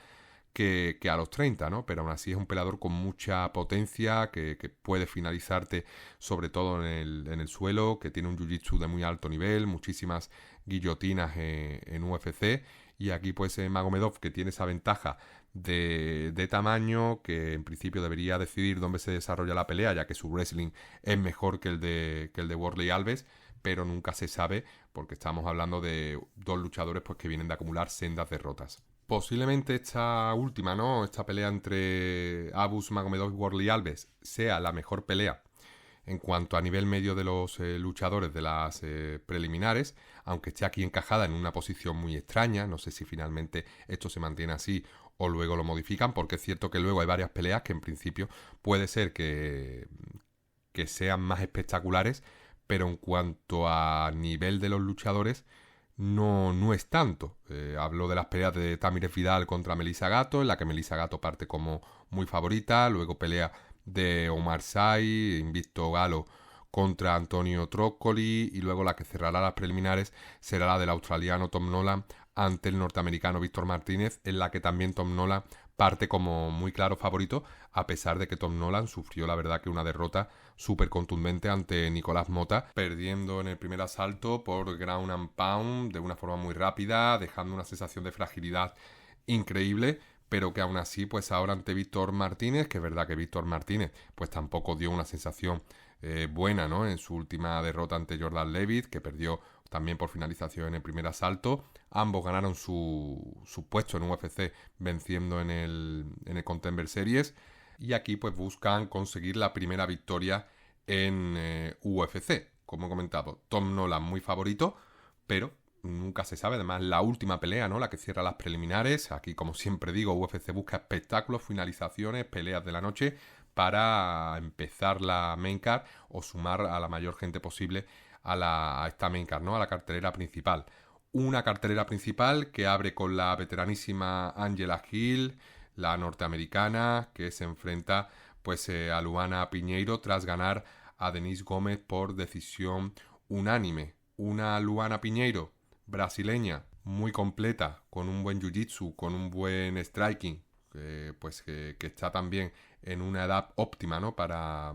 que a los 30, ¿no? Pero aún así es un peleador con mucha potencia, que puede finalizarte sobre todo en el suelo, que tiene un jiu-jitsu de muy alto nivel, muchísimas guillotinas en UFC. Y aquí pues Magomedov, que tiene esa ventaja de tamaño, que en principio debería decidir dónde se desarrolla la pelea, ya que su wrestling es mejor que el de Warley Alves, pero nunca se sabe porque estamos hablando de dos luchadores pues que vienen de acumular sendas derrotas. Posiblemente esta última, ¿no? Esta pelea entre Abus Magomedov y Warley Alves sea la mejor pelea en cuanto a nivel medio de los luchadores de las preliminares, aunque esté aquí encajada en una posición muy extraña. No sé si finalmente esto se mantiene así o luego lo modifican, porque es cierto que luego hay varias peleas que en principio puede ser que sean más espectaculares, pero en cuanto a nivel de los luchadores no es tanto. Hablo de las peleas de Tamires Vidal contra Melissa Gatto, en la que Melissa Gatto parte como muy favorita, luego pelea de Omar Sy, invicto galo, contra Antonio Troccoli, y luego la que cerrará las preliminares será la del australiano Tom Nolan ante el norteamericano Víctor Martínez, en la que también Tom Nolan parte como muy claro favorito, a pesar de que Tom Nolan sufrió la verdad que una derrota súper contundente ante Nicolás Mota, perdiendo en el primer asalto por ground and pound de una forma muy rápida, dejando una sensación de fragilidad increíble, pero que aún así pues ahora ante Víctor Martínez, que es verdad que Víctor Martínez pues tampoco dio una sensación buena, ¿no? En su última derrota ante Jordan Levitt, que perdió también por finalización en el primer asalto. Ambos ganaron su puesto en UFC venciendo en el Contender Series, y aquí pues buscan conseguir la primera victoria en UFC. Como he comentado, Tom Nolan muy favorito, pero nunca se sabe. Además, la última pelea, ¿no? La que cierra las preliminares. Aquí, como siempre digo, UFC busca espectáculos, finalizaciones, peleas de la noche para empezar la main card o sumar a la mayor gente posible a esta main card, ¿no? A la cartelera principal. Una cartelera principal que abre con la veteranísima Angela Hill, la norteamericana, que se enfrenta pues a Luana Piñeiro tras ganar a Denise Gómez por decisión unánime. Una Luana Piñeiro brasileña muy completa, con un buen jiu-jitsu, con un buen striking, que está también en una edad óptima, ¿no? para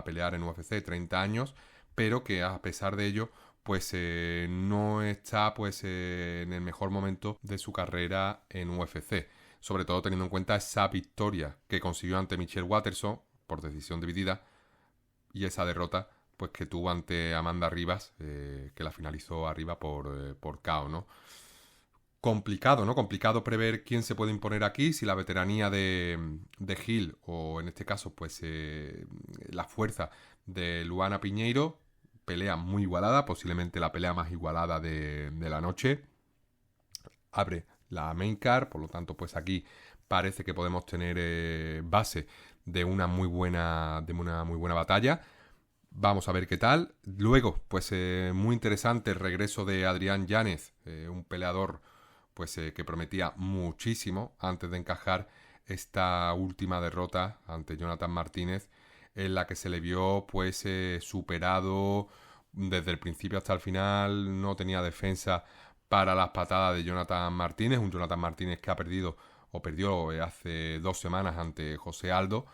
pelear en UFC, 30 años, pero que a pesar de ello pues no está pues en el mejor momento de su carrera en UFC, sobre todo teniendo en cuenta esa victoria que consiguió ante Michelle Waterson por decisión dividida, y esa derrota pues que tuvo ante Amanda Ribas, que la finalizó arriba por KO, ¿no? Complicado, ¿no? Complicado prever quién se puede imponer aquí, si la veteranía de Hill o en este caso pues la fuerza de Luana Piñeiro. Pelea muy igualada, posiblemente la pelea más igualada de la noche. Abre la main card, por lo tanto pues aquí parece que podemos tener base de una muy buena batalla. Vamos a ver qué tal. Luego, pues muy interesante el regreso de Adrián Yanez, un peleador pues que prometía muchísimo antes de encajar esta última derrota ante Jonathan Martínez, en la que se le vio pues superado desde el principio hasta el final. No tenía defensa para las patadas de Jonathan Martínez, un Jonathan Martínez que ha perdido o perdió hace 2 semanas ante José Aldo,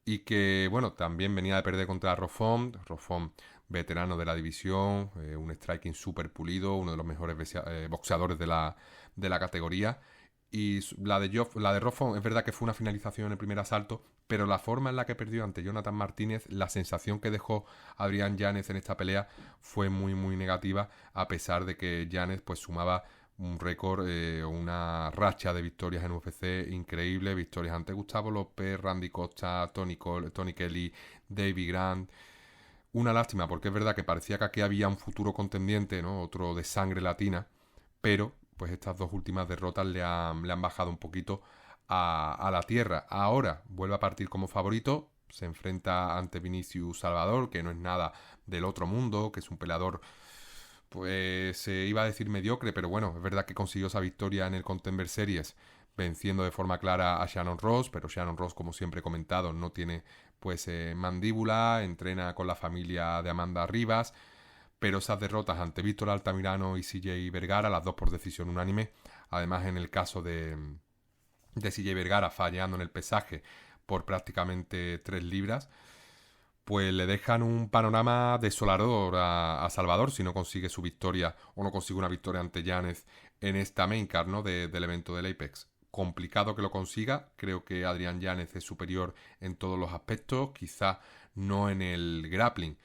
y que, bueno, también venía de perder contra Roffon, veterano de la división, un striking súper pulido, uno de los mejores boxeadores de la categoría. Y la de Roffon es verdad que fue una finalización en el primer asalto, pero la forma en la que perdió ante Jonathan Martínez, la sensación que dejó Adrián Yanez en esta pelea fue muy muy negativa, a pesar de que Yanez pues sumaba un récord, una racha de victorias en UFC increíble, victorias ante Gustavo López, Randy Costa, Tony Kelly, David Grant. Una lástima, porque es verdad que parecía que aquí había un futuro contendiente, ¿no? Otro de sangre latina, pero pues estas 2 últimas derrotas le han bajado un poquito a la tierra. Ahora vuelve a partir como favorito, se enfrenta ante Vinicius Salvador, que no es nada del otro mundo, que es un peleador, pues se iba a decir mediocre, pero bueno, es verdad que consiguió esa victoria en el Contender Series, venciendo de forma clara a Shannon Ross, pero Shannon Ross, como siempre he comentado, no tiene pues mandíbula, entrena con la familia de Amanda Ribas, pero esas derrotas ante Víctor Altamirano y CJ Vergara, las 2 por decisión unánime. Además, en el caso de de CJ Vergara fallando en el pesaje por prácticamente 3 libras, pues le dejan un panorama desolador a Salvador si no consigue su victoria o no consigue una victoria ante Yanez en esta main card, ¿no? Del evento del Apex. Complicado que lo consiga, creo que Adrián Yanez es superior en todos los aspectos, quizá no en el grappling,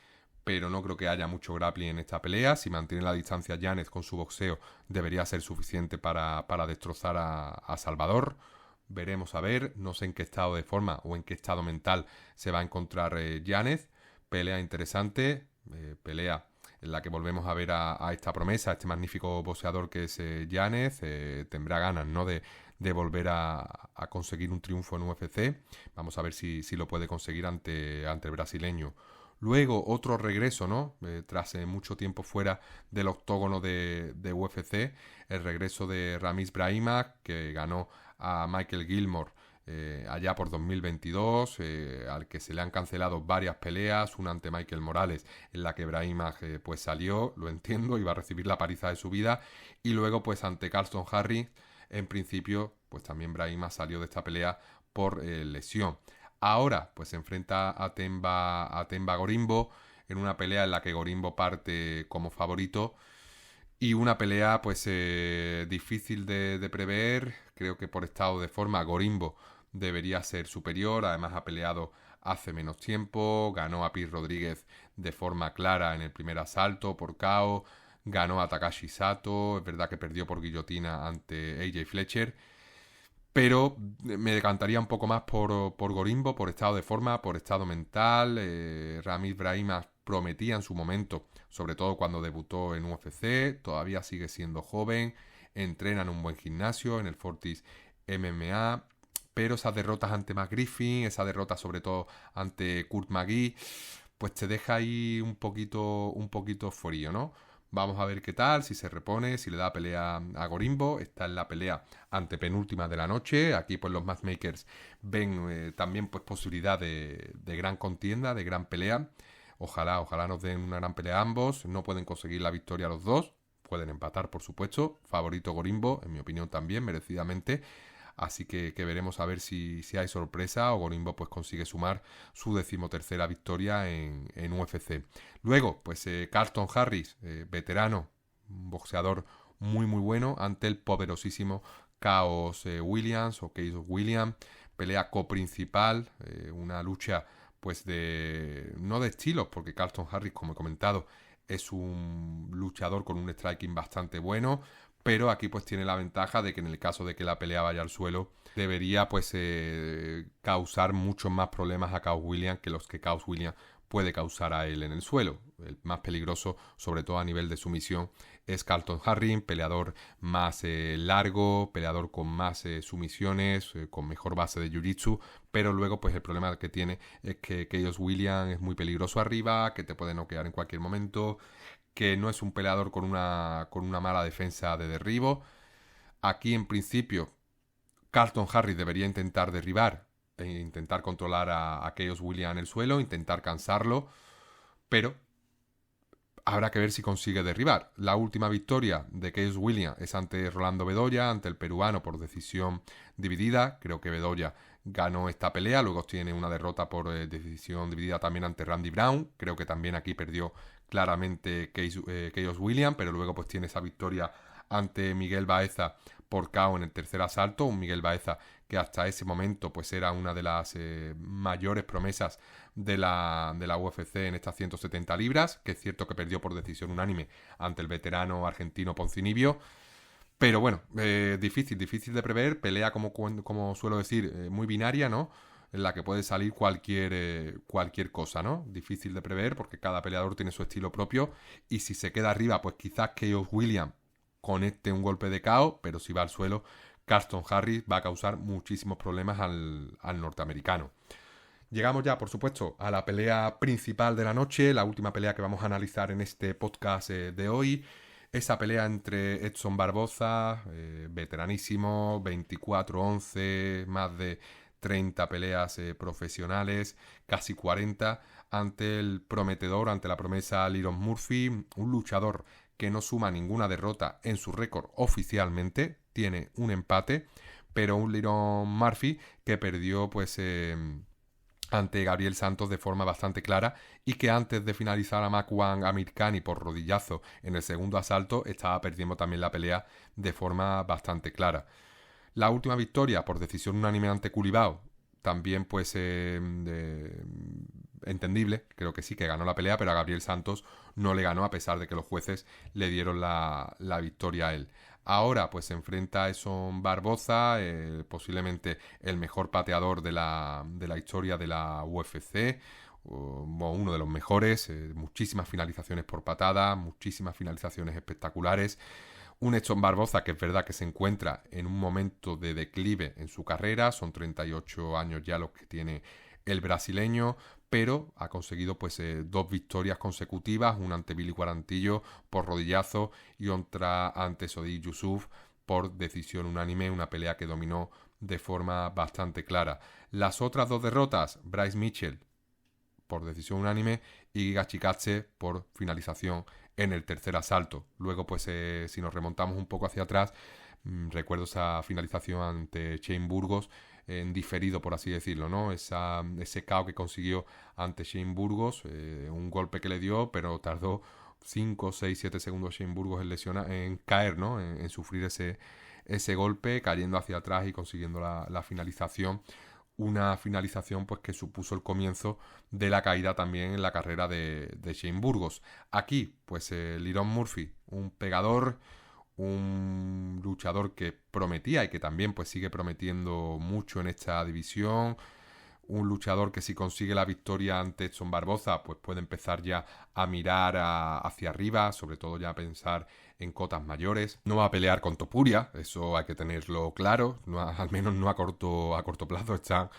pero no creo que haya mucho grappling en esta pelea. Si mantiene la distancia Yanez con su boxeo, debería ser suficiente para destrozar a Salvador. Veremos a ver, no sé en qué estado de forma o en qué estado mental se va a encontrar Yanez. Pelea interesante, pelea en la que volvemos a ver a esta promesa, a este magnífico boxeador que es Yanez. Tendrá ganas, ¿no?, de volver a conseguir un triunfo en UFC. Vamos a ver si lo puede conseguir ante el brasileño. Luego otro regreso, ¿no? Tras mucho tiempo fuera del octógono de UFC, el regreso de Ramiz Brahimaj, que ganó a Michael Gilmore allá por 2022, al que se le han cancelado varias peleas, una ante Michael Morales en la que Brahimaj pues salió, lo entiendo, iba a recibir la paliza de su vida, y luego pues ante Carlston Harris, en principio pues también Brahimaj salió de esta pelea por lesión. Ahora pues se enfrenta a Temba Gorimbo en una pelea en la que Gorimbo parte como favorito y una pelea pues difícil de prever. Creo que por estado de forma Gorimbo debería ser superior, además ha peleado hace menos tiempo, ganó a Pete Rodríguez de forma clara en el primer asalto por KO, ganó a Takashi Sato, es verdad que perdió por guillotina ante AJ Fletcher, pero me decantaría un poco más por Gorimbo, por estado de forma, por estado mental. Ramiz Brahimaj prometía en su momento, sobre todo cuando debutó en UFC, todavía sigue siendo joven, entrena en un buen gimnasio, en el Fortis MMA, pero esas derrotas ante Matt Griffin, esa derrota sobre todo ante Kurt McGee, pues te deja ahí un poquito frío, ¿no? Vamos a ver qué tal, si se repone, si le da pelea a Gorimbo. Está en la pelea antepenúltima de la noche. Aquí pues los matchmakers ven también pues posibilidad de gran contienda, de gran pelea. Ojalá nos den una gran pelea ambos. No pueden conseguir la victoria los dos. Pueden empatar, por supuesto. Favorito Gorimbo, en mi opinión también, merecidamente. Así que veremos a ver si hay sorpresa o Gorimbo pues consigue sumar su 13ª victoria en UFC. Luego, pues Carlston Harris, veterano, un boxeador muy bueno, ante el poderosísimo Khaos Williams o Khaos Williams. Pelea coprincipal, una lucha pues no de estilos, porque Carlston Harris, como he comentado, es un luchador con un striking bastante bueno, pero aquí pues tiene la ventaja de que en el caso de que la pelea vaya al suelo, debería pues causar muchos más problemas a Khaos Williams que los que Khaos Williams puede causar a él en el suelo. El más peligroso, sobre todo a nivel de sumisión, es Carlston Harris, peleador más largo, peleador con más sumisiones, con mejor base de jiu-jitsu, pero luego pues el problema que tiene es que Khaos Williams es muy peligroso arriba, que te puede noquear en cualquier momento, que no es un peleador con una mala defensa de derribo. Aquí en principio Carlston Harris debería intentar derribar e intentar controlar a Khaos Williams en el suelo, intentar cansarlo, pero habrá que ver si consigue derribar. La última victoria de Khaos Williams es ante Rolando Bedoya, ante el peruano por decisión dividida. Creo que Bedoya ganó esta pelea, luego tiene una derrota por decisión dividida también ante Randy Brown. Creo que también aquí perdió claramente Khaos Williams, pero luego pues tiene esa victoria ante Miguel Baeza por KO en el tercer asalto. Un Miguel Baeza que hasta ese momento pues era una de las mayores promesas de la UFC en estas 170 libras, que es cierto que perdió por decisión unánime ante el veterano argentino Poncinibio. Pero bueno, difícil de prever, pelea como suelo decir, muy binaria, ¿no? En la que puede salir cualquier cosa, ¿no? Difícil de prever porque cada peleador tiene su estilo propio y si se queda arriba, pues quizás Khaos Williams conecte un golpe de KO, pero si va al suelo, Carlston Harris va a causar muchísimos problemas al norteamericano. Llegamos ya, por supuesto, a la pelea principal de la noche, la última pelea que vamos a analizar en este podcast de hoy. Esa pelea entre Edson Barboza, veteranísimo, 24-11, más de 30 peleas profesionales, casi 40, ante el prometedor, ante la promesa Liron Murphy, un luchador que no suma ninguna derrota en su récord oficialmente, tiene un empate, pero un Liron Murphy que perdió pues ante Gabriel Santos de forma bastante clara y que antes de finalizar a Makwan Amirkhani por rodillazo en el segundo asalto estaba perdiendo también la pelea de forma bastante clara. La última victoria por decisión unánime ante Culibao también pues entendible, creo que sí que ganó la pelea, pero a Gabriel Santos no le ganó a pesar de que los jueces le dieron la victoria a él. Ahora pues se enfrenta a Edson Barboza, posiblemente el mejor pateador de la historia de la UFC, uno de los mejores, muchísimas finalizaciones por patada, muchísimas finalizaciones espectaculares. Un Edson Barboza que es verdad que se encuentra en un momento de declive en su carrera, son 38 años ya los que tiene el brasileño, pero ha conseguido pues 2 victorias consecutivas, una ante Billy Quarantillo por rodillazo y otra ante Sodiq Yusuff por decisión unánime, una pelea que dominó de forma bastante clara. Las otras 2 derrotas, Bryce Mitchell por decisión unánime y Giga Chikadze por finalización en el tercer asalto. Luego pues si nos remontamos un poco hacia atrás, recuerdo esa finalización ante Shane Burgos en diferido, por así decirlo, ¿no? Ese KO que consiguió ante Shane Burgos, un golpe que le dio, pero tardó 5, 6, 7 segundos Shane Burgos en caer, ¿no? En sufrir ese golpe, cayendo hacia atrás y consiguiendo la finalización. Una finalización pues que supuso el comienzo de la caída también en la carrera de Shane Burgos. Aquí, pues Liron Murphy, un pegador, un luchador que prometía y que también pues sigue prometiendo mucho en esta división, un luchador que si consigue la victoria ante Edson Barboza pues puede empezar ya a mirar hacia arriba, sobre todo ya a pensar en cotas mayores. No va a pelear con Topuria, eso hay que tenerlo claro, al menos no a corto plazo. Están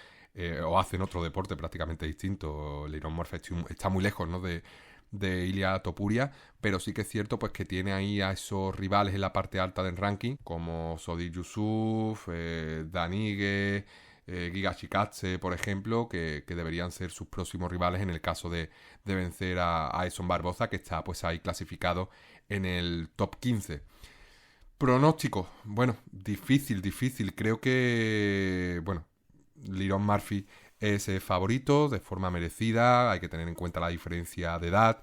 o hacen otro deporte prácticamente distinto. Liron Murphy está muy lejos, ¿no?, de Ilia Topuria, pero sí que es cierto pues que tiene ahí a esos rivales en la parte alta del ranking como Sodiq Yusuff, Dan Ige, Giga Chikadze, por ejemplo, que deberían ser sus próximos rivales en el caso de vencer a Edson Barboza, que está pues ahí clasificado en el top 15. Pronóstico, bueno, difícil. Creo que, bueno, Liron Murphy es favorito de forma merecida. Hay que tener en cuenta la diferencia de edad.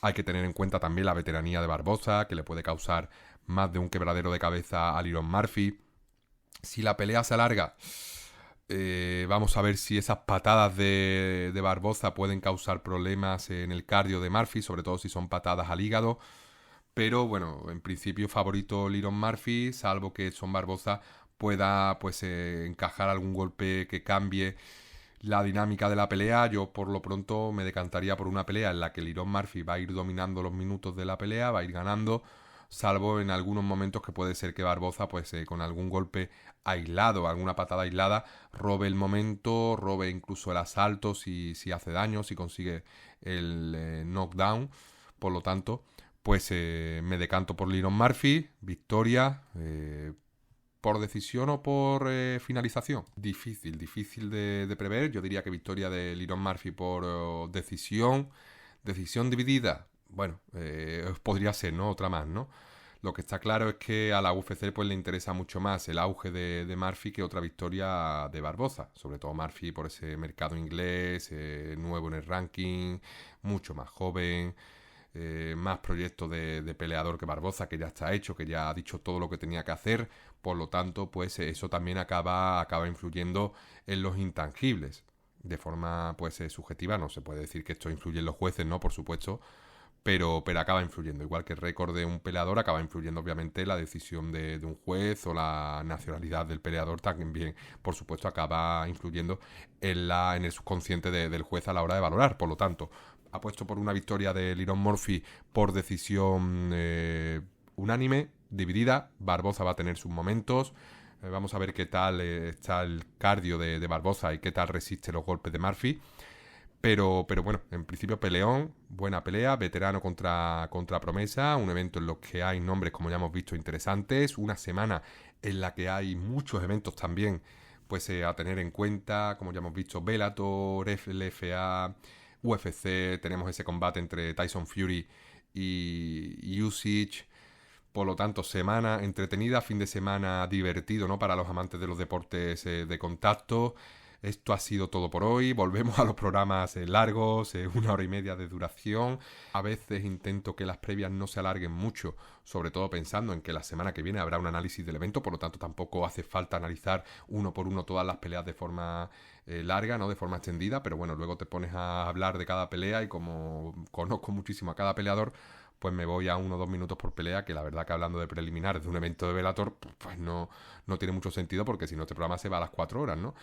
Hay que tener en cuenta también la veteranía de Barboza, que le puede causar más de un quebradero de cabeza a Liron Murphy. Si la pelea se alarga, vamos a ver si esas patadas de Barboza pueden causar problemas en el cardio de Murphy, sobre todo si son patadas al hígado. Pero bueno, en principio favorito Liron Murphy, salvo que Edson Barboza pueda pues encajar algún golpe que cambie la dinámica de la pelea. Yo por lo pronto me decantaría por una pelea en la que Liron Murphy va a ir dominando los minutos de la pelea, va a ir ganando, salvo en algunos momentos que puede ser que Barboza pues con algún golpe aislado, alguna patada aislada, robe el momento, robe incluso el asalto si hace daño, si consigue el knockdown. Por lo tanto, pues me decanto por Liron Murphy, victoria, por decisión o por finalización. Difícil de prever. Yo diría que victoria de Liron Murphy por decisión. Decisión dividida. Bueno, podría ser, ¿no? Otra más, ¿no? Lo que está claro es que a la UFC pues le interesa mucho más el auge de Murphy que otra victoria de Barboza. Sobre todo Murphy por ese mercado inglés, nuevo en el ranking, mucho más joven. Más proyectos de peleador que Barboza, que ya está hecho, que ya ha dicho todo lo que tenía que hacer. Por lo tanto, pues eso también acaba influyendo en los intangibles. De forma pues subjetiva, no se puede decir que esto influye en los jueces, ¿no? Por supuesto, pero acaba influyendo. Igual que el récord de un peleador, acaba influyendo obviamente la decisión de un juez o la nacionalidad del peleador también, por supuesto, acaba influyendo en el subconsciente del juez a la hora de valorar. Por lo tanto, apuesto por una victoria de Liron Murphy por decisión unánime, dividida. Barboza va a tener sus momentos. Vamos a ver qué tal está el cardio de Barboza y qué tal resiste los golpes de Murphy. Pero bueno, en principio peleón, buena pelea, veterano contra promesa, un evento en los que hay nombres, como ya hemos visto, interesantes, una semana en la que hay muchos eventos también pues a tener en cuenta, como ya hemos visto, Bellator, LFA, UFC, tenemos ese combate entre Tyson Fury y Usyk. Por lo tanto, semana entretenida, fin de semana divertido, ¿no? Para los amantes de los deportes de contacto. Esto ha sido todo por hoy. Volvemos a los programas largos, 1 hora y media de duración. A veces intento que las previas no se alarguen mucho, sobre todo pensando en que la semana que viene habrá un análisis del evento, por lo tanto tampoco hace falta analizar uno por uno todas las peleas de forma larga, ¿no? De forma extendida, pero bueno, luego te pones a hablar de cada pelea y como conozco muchísimo a cada peleador, pues me voy a 1 o 2 minutos por pelea, que la verdad que hablando de preliminares de un evento de Bellator, pues no tiene mucho sentido, porque si no este programa se va a las 4 horas, ¿no?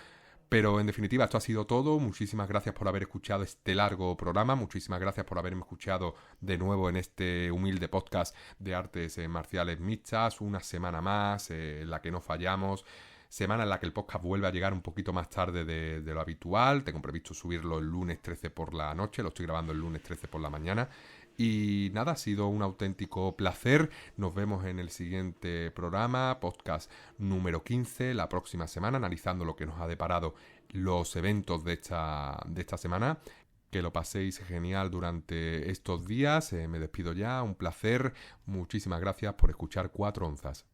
Pero en definitiva, esto ha sido todo. Muchísimas gracias por haber escuchado este largo programa. Muchísimas gracias por haberme escuchado de nuevo en este humilde podcast de artes marciales mixtas. Una semana más en la que no fallamos. Semana en la que el podcast vuelve a llegar un poquito más tarde de lo habitual. Tengo previsto subirlo el lunes 13 por la noche. Lo estoy grabando el lunes 13 por la mañana. Y nada, ha sido un auténtico placer. Nos vemos en el siguiente programa, podcast número 15, la próxima semana, analizando lo que nos ha deparado los eventos de esta semana. Que lo paséis genial durante estos días. Me despido ya, un placer. Muchísimas gracias por escuchar 4 onzas.